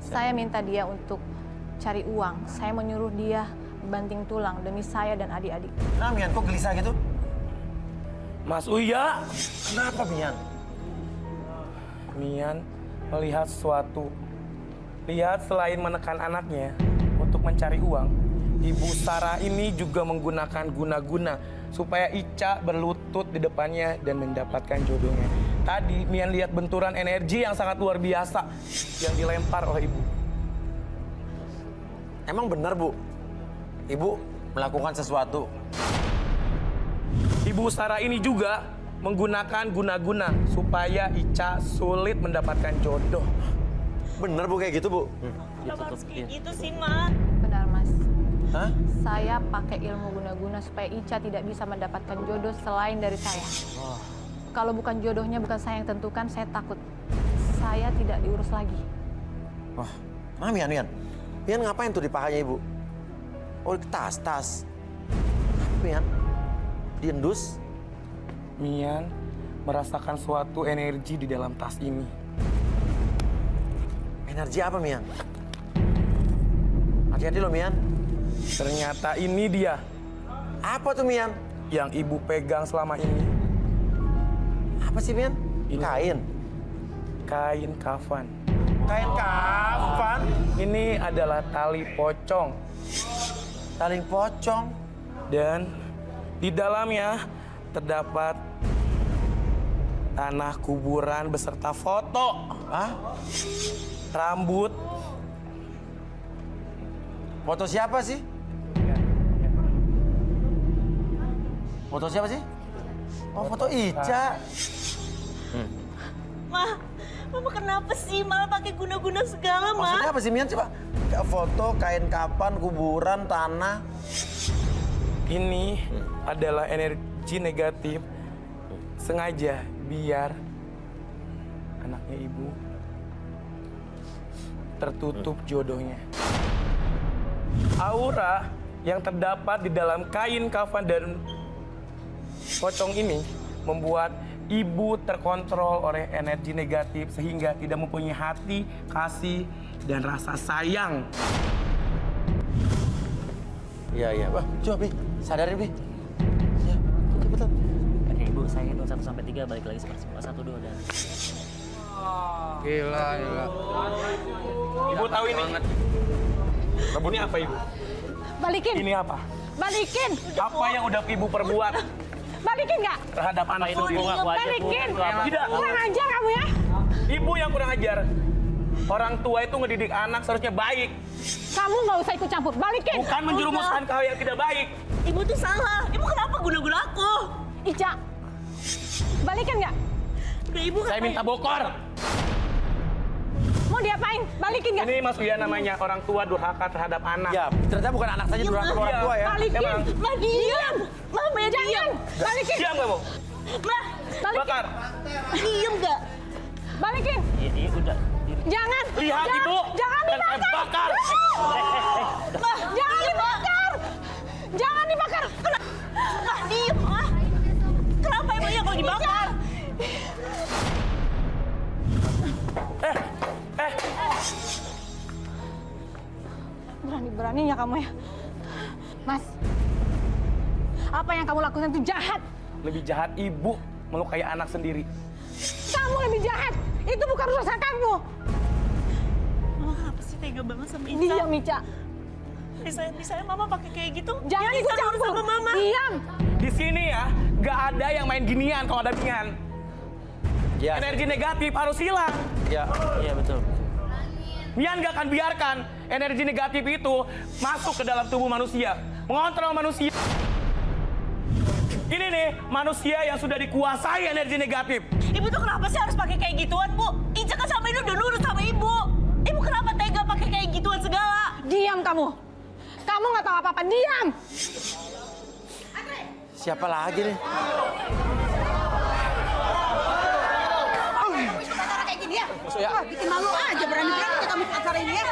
Saya minta dia untuk cari uang. Saya menyuruh dia banting tulang demi saya dan adik-adik. Nah, Mian, kok gelisah gitu? Mas Uya. Kenapa, Mian? Mian melihat sesuatu. Lihat selain menekan anaknya untuk mencari uang, Ibu Sarah ini juga menggunakan guna-guna supaya Ica berlutut di depannya dan mendapatkan jodohnya. Tadi Mian lihat benturan energi yang sangat luar biasa yang dilempar oleh Ibu. Emang benar, Bu? Ibu melakukan sesuatu? Ibu Sarah ini juga menggunakan guna-guna supaya Ica sulit mendapatkan jodoh. Bener, Bu, kayak gitu, Bu? Kenapa harus kayak gitu sih, Ma? Benar, Mas. Hah? Saya pakai ilmu guna-guna supaya Ica tidak bisa mendapatkan jodoh selain dari saya. Kalau bukan jodohnya, bukan saya yang tentukan, saya takut saya tidak diurus lagi. Wah, mana Mian, Mian? Mian ngapain tuh di pahanya ibu? Oh, tas. Mian, diendus. Mian merasakan suatu energi di dalam tas ini. Energi apa, Mian? Hati-hati loh, Mian. Ternyata ini dia Apa tuh, Mian? yang ibu pegang selama ini. Apa sih, Mian? Ini. Kain kafan. Kain kafan? Ini adalah tali pocong. Tali pocong? Dan di dalamnya terdapat tanah kuburan beserta foto. Hah? Rambut. Foto siapa sih? Foto siapa sih? Oh, foto Ica. Mama kenapa sih malah pakai guna-guna segala, Ma? Maksudnya apa sih, Mian? Coba. Foto, kain kapan, kuburan, tanah. Ini adalah energi negatif sengaja biar anaknya ibu tertutup jodohnya. Aura yang terdapat di dalam kain kafan dan pocong ini membuat ibu terkontrol oleh energi negatif sehingga tidak mempunyai hati, kasih, dan rasa sayang. Iya. Wah, coba, Bi. Sadarin, Bi. Ya, betul. Oke, Ibu, saya hitung 1 sampai 3, balik lagi seperti semula. 1, 2, dan... Gila. Ibu tahu ini? Ini apa, Ibu? Balikin. Ini apa? Balikin. Apa yang udah ibu perbuat Balikin nggak? terhadap anak itu, ibu? Bu? Ngaku aja, Bu. Balikin. Itu apa? Tidak. Kurang ajar kamu ya. Ibu yang kurang ajar. Orang tua itu ngedidik anak seharusnya baik, Kamu nggak usah ikut campur. Balikin. bukan menjerumuskan ke hal yang tidak baik. Ibu tuh salah. Ibu kenapa guna-guna aku? Ica. Balikin nggak? Udah, Ibu Saya minta bokor. Mau diapain? Balikin nggak? Ini Mas Uya namanya orang tua durhaka terhadap anak. Ya, ternyata bukan anak saja durhaka ke orang tua ya. Balikin. Emang. Ma, diam. Mama, Jangan. Balikin. Diam kamu. Ma, Balikin. Bakar. diam nggak? Balikin. Iya, udah. Jangan. Lihat, Jangan. Ibu. Jangan Dan saya dibakar. bakar. Ma, jangan dibakar. Jangan dibakar. Ma, diam, Ma. Kenapa emangnya kalau dibakar? Berani-beraninya kamu ya. Mas, apa yang kamu lakukan itu jahat. Lebih jahat ibu melukai anak sendiri. Kamu lebih jahat. Itu bukan urusan kamu. Mama kenapa sih tega banget sama Ica? Diam, Ica. Bisa-bisanya Mama pakai kayak gitu? Jangan Dia ikut bisa nurut campur. sama Mama. Diam. Di sini ya, nggak ada yang main ginian kalau ada Mian. Ya. Energi negatif harus hilang. Ya. Iya, betul. Mian nggak akan biarkan energi negatif itu masuk ke dalam tubuh manusia, mengontrol manusia. Ini nih manusia yang sudah dikuasai energi negatif. Ibu tuh kenapa sih harus pakai kayak gituan, Bu? Ica kan sama ini udah nurut sama Ibu. Ibu kenapa tega pakai kayak gituan segala? Diam kamu. Kamu nggak tahu apa-apa. Diam. Siapa lagi nih? Wah, bikin malu aja berani-berani kamu ikut acara ini ya.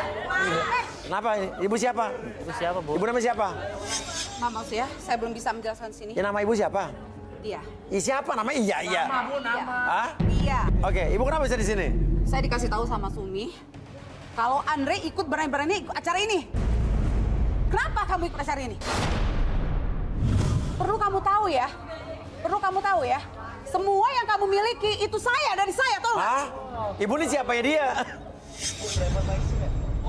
Kenapa ini? Ibu siapa? Itu siapa, Bu? Ibu namanya siapa? Maaf ya, saya belum bisa menjelaskan di sini. Ya, nama ibu siapa? Dia. Siapa namanya? Iya. Hah? Iya. Oke, ibu kenapa bisa di sini? Saya dikasih tahu sama Sumi kalau Andre ikut berani-berani ikut acara ini. Kenapa kamu ikut acara ini? Perlu kamu tahu ya. Semua yang kamu miliki itu dari saya, tahu nggak? Hah? Ibu ini siapa ya dia?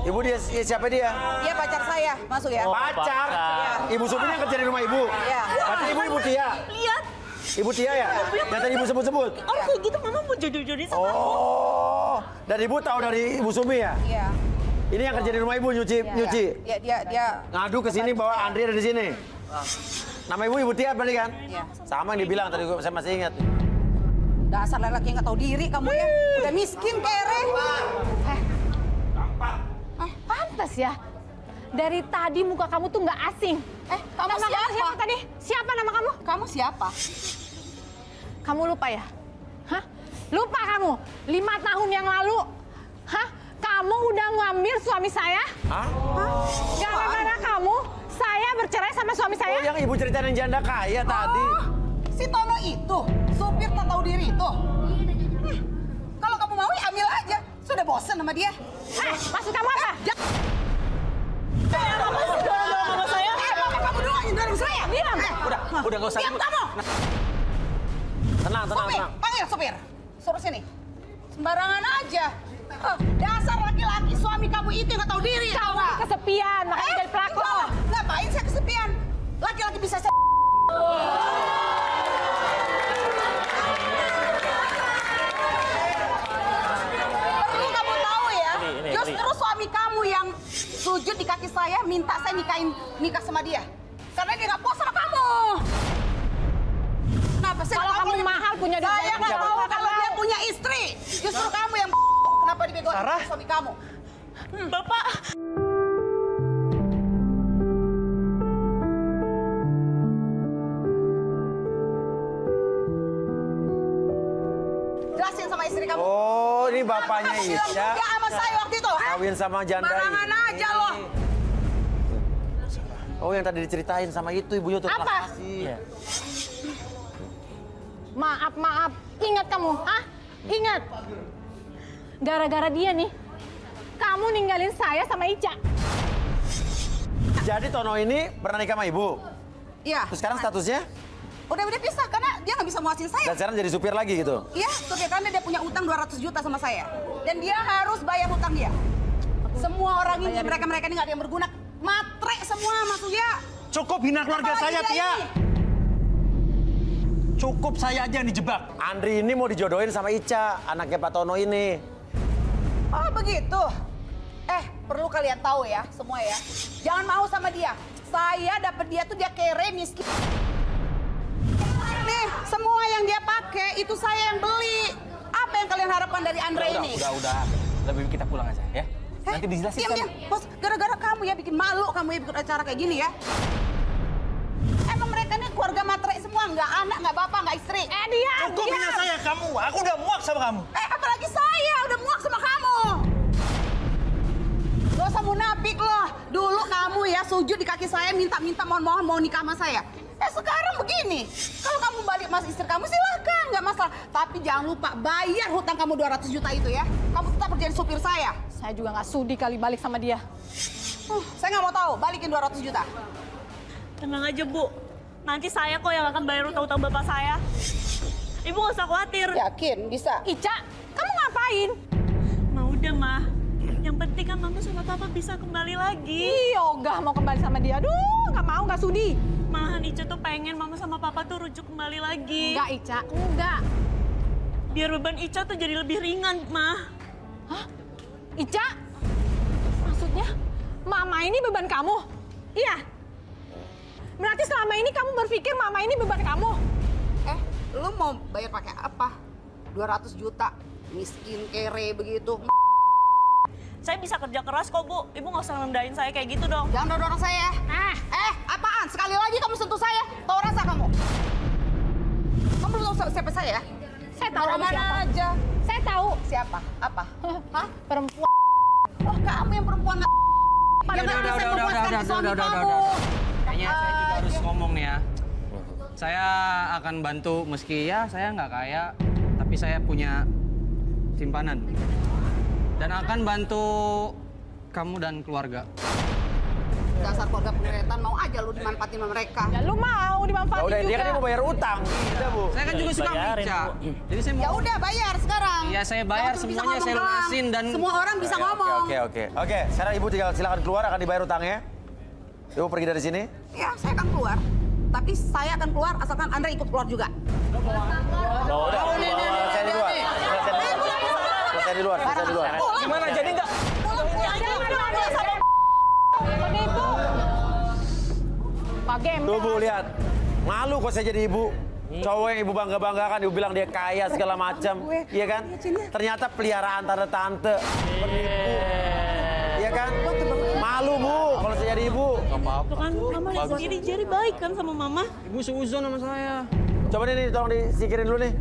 Ibu dia siapa dia? Dia pacar saya, masuk ya. Pacar? Ibu Sumi yang kerja di rumah ibu? Iya. Berarti ibu Tia? Lihat. Ibu Tia ya? Yang tadi ibu sebut-sebut? Orang kayak gitu Mama mau jodoh-jodohin sama aku. Oh, dan ibu tahu dari ibu Sumi ya? Iya. Ini yang kerja di rumah ibu nyuci. Dia Ngadu ke sini bahwa Andri ada di sini. Nama ibu Tia berarti kan? Iya. Sama yang dibilang tadi saya masih ingat. dasar lelaki yang nggak tahu diri kamu ya. Udah miskin kere. Pantas ya. Dari tadi muka kamu tuh nggak asing. Kamu Nama siapa? kamu siapa tadi? Siapa nama kamu? Kamu siapa? Kamu lupa ya? Hah? Lupa kamu, 5 tahun yang lalu, kamu udah ngambil suami saya? Hah? Gara-gara kamu, saya bercerai sama suami saya? Oh, yang ibu ceritain yang janda kaya tadi. Si Tono itu, supir tak tahu diri itu. Kalau kamu mau ya ambil aja. Sudah bosan sama dia. Maksud kamu apa? Apa sih dorong-dorong mama saya? Mama kamu dulu yang dorong saya. Diam. Udah nggak usah Diam ribut. kamu. Tenang, tenang, Supir, tenang. panggil supir. Suruh sini. Sembarangan aja. Dasar laki-laki suami kamu itu nggak tahu diri. Kamu kesepian, makanya jadi pelakor. Ngapain saya kesepian? Laki-laki bisa saya... Perlu kamu tahu ya, justru suami kamu yang sujud di kaki saya minta saya nikah sama dia. Karena dia nggak puas sama kamu. Kenapa sih? Kalau kamu mahal punya dia. Saya nggak tahu kalau dia punya istri. Justru kamu yang kenapa dibegoin suami kamu? Bapak, Jelasin sama istri kamu. Oh, ini bapaknya Kamu bilang Ica. juga sama saya waktu itu. Kawin sama janda Barangan ini. aja loh. Oh, yang tadi diceritain sama itu ibunya tuh. Apa? Makasih. Maaf. Ingat kamu, Ingat. Gara-gara dia nih, kamu ninggalin saya sama Ica. Jadi Tono ini pernah nikah sama ibu? Iya. Terus sekarang statusnya? Udah pisah karena dia nggak bisa muasin saya. Dan sekarang jadi supir lagi gitu? Iya, supir karena dia punya utang 200 juta sama saya. Dan dia harus bayar hutang dia. Semua orang ini, mereka-mereka ini nggak ada yang berguna. Matre semua maksudnya. Cukup hina keluarga saya, Tia. Cukup saya aja yang dijebak. Andri ini mau dijodohin sama Ica, anaknya Pak Tono ini. Oh begitu. Perlu kalian tahu ya, semua ya. Jangan mau sama dia. Saya dapat dia tuh dia kere miskin. Nih, semua yang dia pakai itu saya yang beli. Apa yang kalian harapkan dari Andre ini? Udah. Lebih kita pulang aja ya. Nanti dijelasin. Diam. Bos, gara-gara kamu ya bikin malu kamu ya bikin acara kayak gini ya. Emang mereka nih keluarga matre semua, nggak anak, nggak bapak, nggak istri. Diam. Cukup hina saya kamu. Aku udah muak sama kamu. Apalagi saya udah muak sama kamu. Gak usah munafik loh. Dulu kamu ya sujud di kaki saya minta-minta mohon-mohon mau nikah sama saya. Sekarang begini. Kalau kamu balik mas istri kamu silahkan, nggak masalah. Tapi jangan lupa bayar hutang kamu 200 juta itu ya. Kamu tetap menjadi supir saya. Saya juga nggak sudi kali balik sama dia. Saya nggak mau tahu. Balikin 200 juta. tenang aja Bu. Nanti saya kok yang akan bayar utang-utang bapak saya. Ibu nggak usah khawatir. Yakin bisa? Ica, kamu ngapain? Udah mah. Yang penting kan Mama sama Papa bisa kembali lagi. Yoga mau kembali sama dia. Aduh, nggak mau, nggak sudi. Malahan Ica tuh pengen Mama sama Papa tuh rujuk kembali lagi. Enggak, Ica, enggak. Biar beban Ica tuh jadi lebih ringan, Mah. Hah? Ica? Maksudnya Mama ini beban kamu? Iya. Berarti selama ini kamu berpikir Mama ini beban kamu? Lu mau bayar pakai apa? 200 juta. Miskin, kere begitu. Saya bisa kerja keras kok, Bu. Ibu nggak usah rendahin saya kayak gitu dong. Jangan dorong saya. Apaan? Sekali lagi kamu sentuh saya. Tahu rasa kamu? Kamu belum tahu siapa saya? Saya tahu Orang kamu mana siapa. aja. Saya tahu. Siapa? Apa? Hah? Perempuan. Oh, kamu yang perempuan. Padahal bisa memuaskan suami kamu. Kayaknya saya juga harus ngomong nih ya. Saya akan bantu meski ya saya nggak kaya, tapi saya punya simpanan. Dan akan bantu kamu dan keluarga. Dasar keluarga pengeretan, mau aja lu dimanfaatin sama mereka. Ya lu mau dimanfaatin udah, juga. dia kan mau bayar utang. Udah, Bu. Saya kan juga suka baca. Jadi saya mau... Ya udah bayar sekarang. Iya, saya bayar Jangan bisa semuanya, saya ngomong doang. lunasin dan... Semua orang bisa ngomong. Oke, sekarang Ibu tinggal silakan keluar, akan dibayar utangnya. Ibu pergi dari sini. Ya, saya akan keluar. Tapi saya akan keluar asalkan Anda ikut keluar juga. Saya di luar. Saya di luar. Gimana jadi nggak? Pak Gembel. Tuh, Bu, lihat. Malu kok saya jadi ibu. Cowok yang ibu bangga-banggakan, ibu bilang dia kaya segala macam. Iya kan? Ternyata peliharaan tante-tante. Penipu. Iya kan? Malu, Bu, kalau saya jadi ibu. Tuh kan, Mama lihat sendiri Jerry baik kan sama Mama. Ibu seuzon sama saya. Coba nih, tolong disingkirin dulu nih.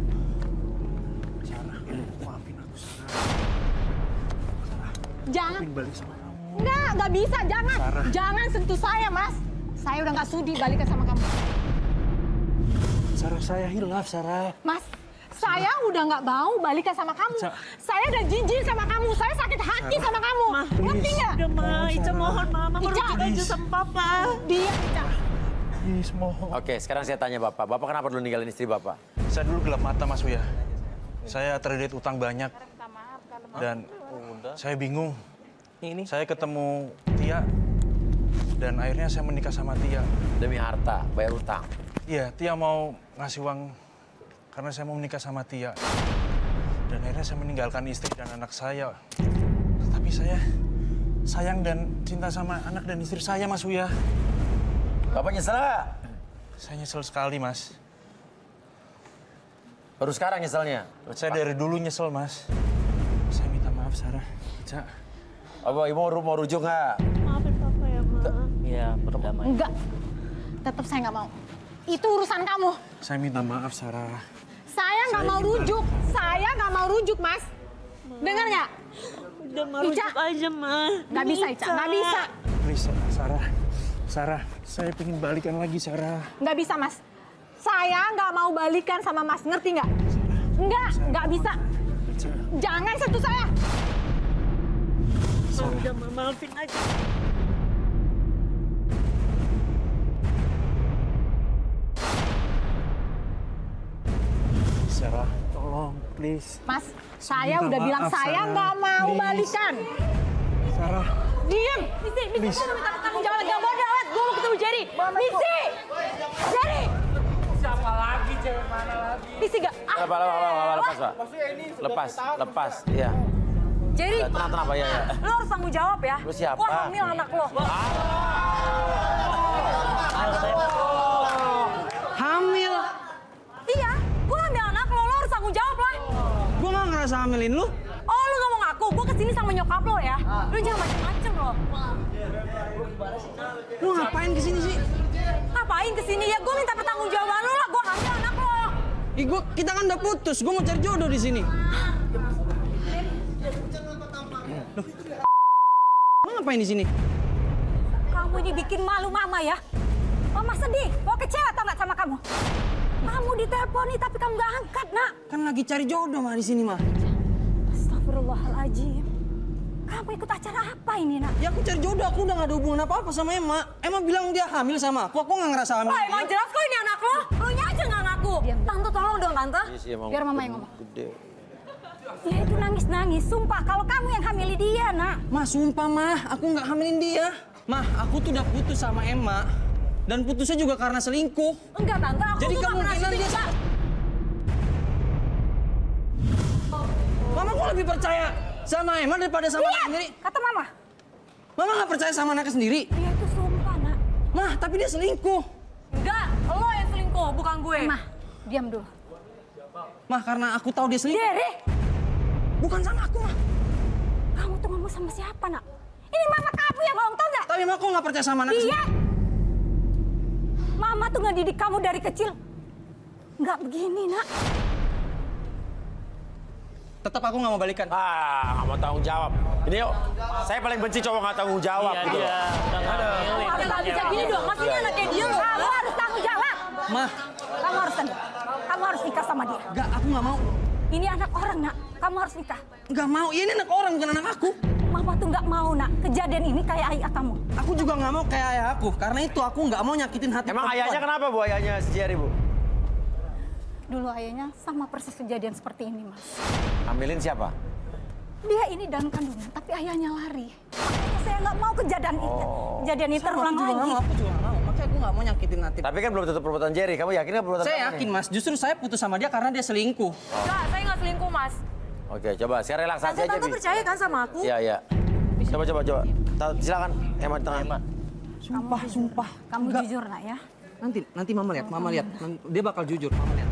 Jangan. balik sama kamu. Nggak bisa, jangan. Sarah. Jangan sentuh saya, Mas. Saya udah nggak sudi balikan sama kamu. Sarah, saya hilaf, Sarah. Mas, saya udah nggak mau balikan sama kamu. Saya udah jijik sama kamu. Saya sakit hati sama kamu. Ngerti nggak? Udah, Ma. Ica mohon, Mama Ica. merujuk aja sama Papa. Diam, Ica. Please, mohon. Oke, sekarang saya tanya Bapak. Bapak kenapa dulu ninggalin istri Bapak? Saya dulu gelap mata, Mas Uya. Saya terlilit utang banyak. Dan saya bingung. Saya ketemu Tia. Dan akhirnya saya menikah sama Tia. Demi harta, bayar utang. Iya, Tia mau ngasih uang karena saya mau menikah sama Tia. Dan akhirnya saya meninggalkan istri dan anak saya. Tapi saya sayang dan cinta sama anak dan istri saya, Mas Uya. Bapak nyesel nggak? Saya nyesel sekali, Mas. Baru sekarang nyeselnya? Saya dari dulu nyesel, Mas. Saya minta maaf, Sarah. Ica. Apa, Ibu mau rujuk nggak? Maafin Papa ya, Ma. Iya, berdamai. Enggak. Tetap saya nggak mau. Itu urusan kamu. Saya minta maaf, Sarah. Saya nggak mau rujuk. Saya nggak mau rujuk, Mas. Dengar nggak? Udah, Ma, rujuk aja, Ma. Nggak bisa, Ica. Nggak bisa. Please, Sarah. Sarah, saya pengen balikan lagi, Sarah. Nggak bisa, Mas. Saya nggak mau balikan sama Mas. Ngerti nggak? Nggak bisa. Jangan sentuh saya. Udah, Ma, maafin aja. Sarah, tolong, please. Mas, saya Minta udah bilang maaf, saya Sarah. nggak mau Please. balikan. Sarah. Diam. Misi lu minta pertanggung jawaban. Gak bodoh, Gue mau ketemu Jerry. Misi. Jerry. Siapa lagi, cewek mana lagi? Misi gak? Lepas, Pak. Lepas, iya. Jerry. Tenang, Pak, ya. Lo harus tanggung jawab ya. Lu siapa? Gue hamil anak lo. Hamil? Iya, gue hamil anak lo. Lo harus tanggung jawab lah. Gue nggak ngerasa hamilin lu. Oh, lu gak mau ngaku? Gue kesini sama nyokap lo ya. Lu jangan macem-macem lo. Lu ngapain kesini sih? Ngapain kesini? Ya gue minta pertanggungjawaban lo lah. Gue hamil anak lo. Kita kan udah putus. Gue mau cari jodoh di sini. Loh. Lu ngapain di sini? Kamu ini bikin malu mama ya. Mama sedih. Gue kecewa tau gak sama kamu? Kamu diteleponi tapi kamu gak angkat, Nak. Kan lagi cari jodoh mah di sini mah. Astagfirullahaladzim. Kamu ikut acara apa ini, Nak? Ya aku cari jodoh, aku udah gak ada hubungan apa-apa sama Emma. Emma bilang dia hamil sama aku gak ngerasa hamil. Wah, emang jelas kok ini anak lo. Lo nya aja gak ngaku. Tante tolong dong, Tante. Biar mama yang ngomong. Dia itu nangis-nangis. Sumpah, kalau kamu yang hamili dia, Nak. Mah, sumpah mah, aku nggak hamilin dia. Mah, aku tuh udah putus sama Emma. Dan putusnya juga karena selingkuh. Enggak, Tante. Aku Jadi tuh gak pernah kemungkinan dia... selingkuh. Mama kok lebih percaya sama Emma daripada sama anaknya sendiri? Kata Mama. Mama nggak percaya sama anaknya sendiri? Dia itu sumpah, Nak. Mah, tapi dia selingkuh. Enggak, lo yang selingkuh, bukan gue. Mah, diam dulu. Mah, karena aku tahu dia selingkuh. Jerry! Bukan sama aku, Mah. Kamu tuh ngomong sama siapa, Nak? Ini mama kamu yang ngomong, tau nggak? Tapi Mah, aku nggak percaya sama anak Iya. Mama tuh ngedidik kamu dari kecil. Nggak begini, Nak. Tetap aku nggak mau balikan. Nggak mau tanggung jawab. Ini yuk, saya paling benci cowok nggak tanggung jawab. Iya, gitu. dia udah ngambil. Kamu nggak bisa gini dong. Maksudnya anaknya dia loh. Kamu harus tanggung jawab. Mah. Kamu harus tanggung. Kamu harus nikah sama dia. Nggak, aku nggak mau. Ini anak orang, Nak. Kamu harus nikah. Nggak mau. Ya, ini anak orang, bukan anak aku. Mama tuh nggak mau, Nak. Kejadian ini kayak ayah kamu. Aku juga nggak mau kayak ayah aku. Karena itu aku nggak mau nyakitin hati Emang perempuan. ayahnya kenapa, Bu? Ayahnya si Jerry, Bu? Dulu ayahnya sama persis kejadian seperti ini, Mas. Hamilin siapa? Dia ini dalam kandungan, tapi ayahnya lari. Makanya saya nggak mau kejadian itu. Kejadian itu terulang Aku juga lagi. nggak mau. Aku juga nggak mau. Makanya aku nggak mau nyakitin hati. Tapi kan belum tentu perbuatan Jerry. Kamu yakin nggak perbuatan Saya kamu yakin, nih? Mas. Justru saya putus sama dia karena dia selingkuh. Enggak, saya nggak selingkuh, Mas. Oke, coba sekarang relaksasi aja, Tante Bi. percaya kan sama aku? Iya, iya. Coba. Silakan, Emma di tengah. Sumpah. Kamu Enggak. jujur, Nak, ya? Nanti Mama lihat. Dia bakal jujur. Mama lihat.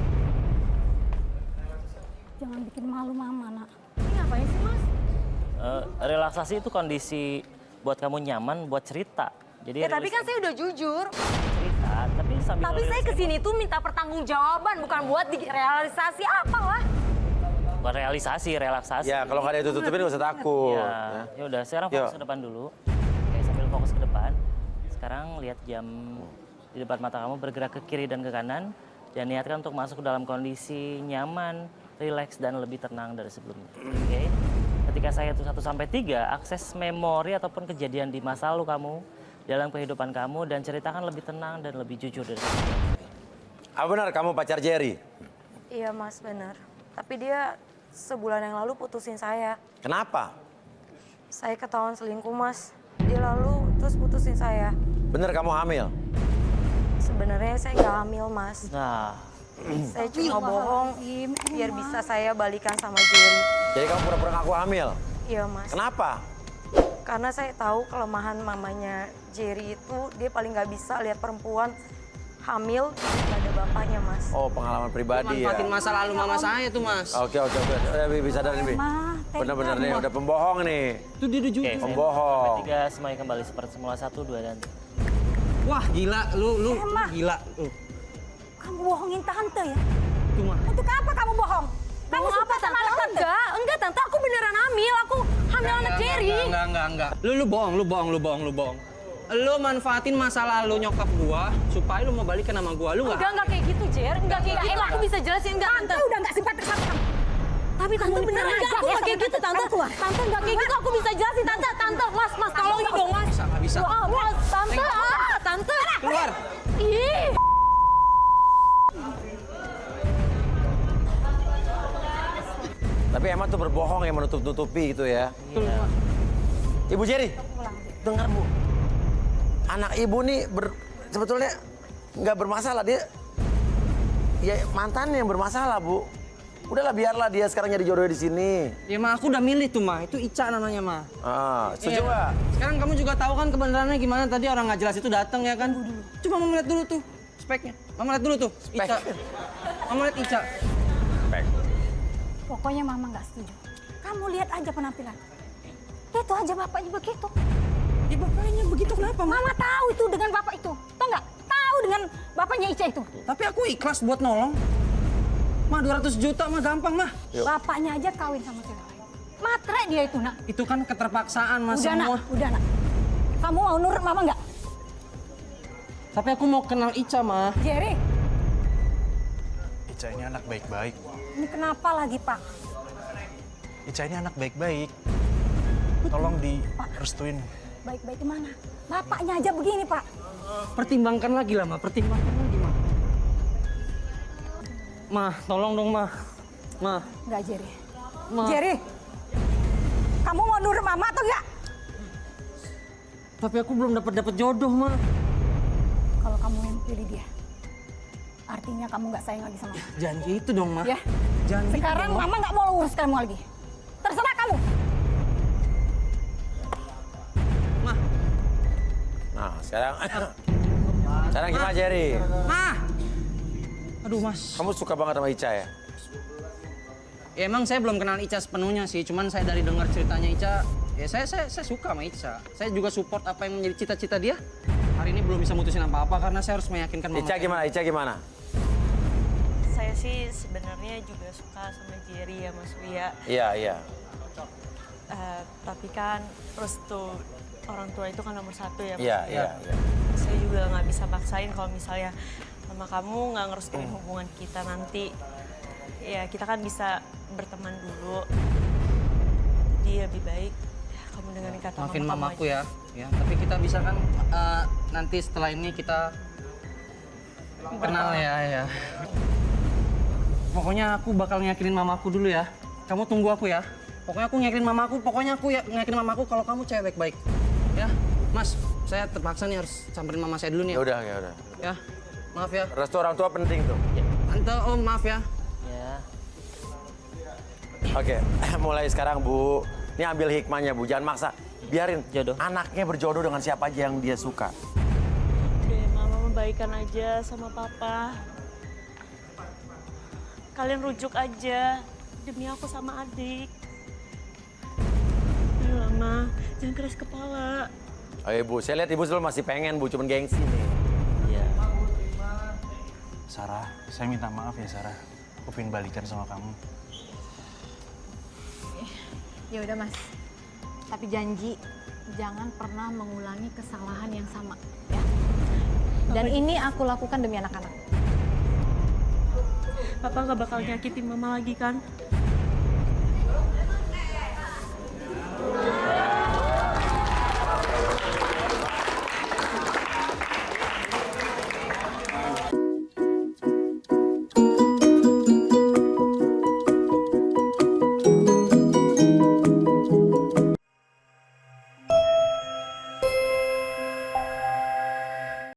Jangan bikin malu Mama, Nak. Ini ngapain sih, Mas? Relaksasi itu kondisi buat kamu nyaman, buat cerita. Jadi Ya, tapi kan saya udah jujur. cerita, tapi sambil Tapi saya kesini tuh minta pertanggungjawaban, bukan buat direalisasi apalah. Bukan realisasi, relaksasi. Ya, kalau nggak ada itu tutupin nggak usah takut. Ya, ya udah. Sekarang fokus Yuk. ke depan dulu. Oke, sambil fokus ke depan. Sekarang lihat jam di depan mata kamu, bergerak ke kiri dan ke kanan. Dan niatkan untuk masuk ke dalam kondisi nyaman, rileks, dan lebih tenang dari sebelumnya. Oke? Ketika saya hitung 1 sampai 3, akses memori ataupun kejadian di masa lalu kamu, dalam kehidupan kamu, dan ceritakan lebih tenang dan lebih jujur dari sebelumnya. Apa benar kamu pacar Jerry? Iya mas, benar. Tapi dia sebulan yang lalu putusin saya. Kenapa? Saya ketahuan selingkuh mas. Dia lalu terus putusin saya. Bener kamu hamil? Sebenarnya saya nggak hamil mas. Nah, Saya cuma bohong biar bisa saya balikan sama Jerry. Jadi kamu pura-pura ngaku hamil? Iya mas. Kenapa? Karena saya tahu kelemahan mamanya Jerry itu dia paling nggak bisa lihat perempuan hamil nggak ada bapaknya mas. Oh, pengalaman pribadi ya. Manfaatin masa lalu mama saya tuh mas. Oke. Bisa dari Bi. Bener-bener nih, udah pembohong nih. Itu dia udah oke, pembohong. sampai 3 semuanya kembali seperti semula. 1, 2, dan 3. Wah gila, lu gila. Kamu bohongin tante ya? Itu mah. Untuk apa kamu bohong? Kamu suka sama anak tante? Enggak tante, aku beneran hamil. Aku hamil anak Jerry. Enggak. Lu bohong. Lu manfaatin masa lalu nyokap gua supaya lu mau balikan sama gua. Lu Enggak kayak gitu, Jer. Enggak kayak gitu. Aku bisa jelasin enggak, Tante. Tante udah nggak simpatik sama kamu. Tapi Tante beneran enggak, aku enggak kayak gitu, Tante. Tante enggak kayak gitu, aku bisa jelasin, Tante. Mas, tolongin dong, Mas. Nggak bisa. Mas, Tante. Tante. Keluar. Ih. Tapi Emma tuh berbohong yang menutup-nutupi gitu ya. Ibu Jerry, dengar Bu. Anak ibu nih sebetulnya nggak bermasalah. Dia ya mantannya yang bermasalah, Bu. Udahlah biarlah dia sekarang nyari jodoh di sini. Ya mah aku udah milih tuh mah. Itu Ica namanya mah. Setuju nggak? Sekarang kamu juga tahu kan kebenarannya gimana. Tadi orang nggak jelas itu datang ya kan. Coba Mama lihat dulu tuh speknya. Mama lihat dulu tuh Ica. Mama lihat Ica. Spek. Pokoknya mama nggak setuju. Kamu lihat aja penampilan. Itu aja bapaknya begitu. Ya bapaknya begitu kenapa? Mama tahu itu dengan bapak itu. Tahu nggak? Tahu dengan bapaknya Ica itu. Tapi aku ikhlas buat nolong. Mah 200 juta mah gampang mah. Bapaknya aja kawin sama cewek lain. Matre dia itu nak. Itu kan keterpaksaan mas Udah semua. nak, udah nak. Kamu mau nurut mama nggak? Tapi aku mau kenal Ica mah. Jerry, Ica ini anak baik-baik. ini kenapa lagi pak? Ica ini anak baik-baik. Tolong direstuin. Baik-baik gimana? Bapaknya aja begini pak. Pertimbangkan lagi lah mah, pertimbangkan lagi mah. Mah, tolong dong mah. Mah. Enggak Jerry. Ma. Jerry, kamu mau nurut mama atau enggak? Tapi aku belum dapat jodoh mah. Kalau kamu yang pilih dia, artinya kamu nggak sayang lagi sama mama. Jangan gitu dong mah. Ya. Jangan gitu Sekarang dong, Ma. mama nggak mau urus kamu lagi. Terserah kamu. Nah, sekarang gimana Jerry? Mah. Aduh mas. Kamu suka banget sama Ica ya? Ya, emang saya belum kenal Ica sepenuhnya sih, cuman saya dari dengar ceritanya Ica, ya saya suka sama Ica. Saya juga support apa yang menjadi cita-cita dia. Hari ini belum bisa mutusin apa-apa karena saya harus meyakinkan mama. Ica gimana? Saya sih sebenarnya juga suka sama Jerry ya Mas Wia. Iya. Tapi kan restu orang tua itu kan nomor 1 ya Mas Iya. Wia. Saya juga nggak bisa paksain kalau misalnya mama kamu nggak ngerestuin hubungan kita nanti. Ya kita kan bisa berteman dulu. Jadi lebih baik ya, kamu dengerin kata Maafin mama mamaku kamu ya. Ya, tapi kita bisa kan nanti setelah ini kita kenal ya. Pokoknya aku bakal ngeyakinin mamaku dulu ya. Kamu tunggu aku ya. Pokoknya aku ngeyakinin mamaku, ngeyakinin mamaku kalau kamu cewek baik. Ya, Mas, saya terpaksa nih harus samperin mama saya dulu nih. Ya udah. Ya, maaf ya. Restu orang tua penting tuh. Tante, Om, maaf ya. Ya. Oke, mulai sekarang Bu, ini ambil hikmahnya Bu, jangan maksa. Biarin jodoh. Anaknya berjodoh dengan siapa aja yang dia suka. Oke, mama membaikan aja sama papa. Kalian rujuk aja demi aku sama adik. Ayo Ma, jangan keras kepala. Ayo Bu, saya lihat Ibu selalu masih pengen Bu, cuman gengsi nih. Iya. Sarah, saya minta maaf ya Sarah. Aku pengen balikan sama kamu. Ya udah Mas. Tapi janji jangan pernah mengulangi kesalahan yang sama, ya. Dan ini aku lakukan demi anak-anak. Papa nggak bakal nyakitin Mama lagi kan?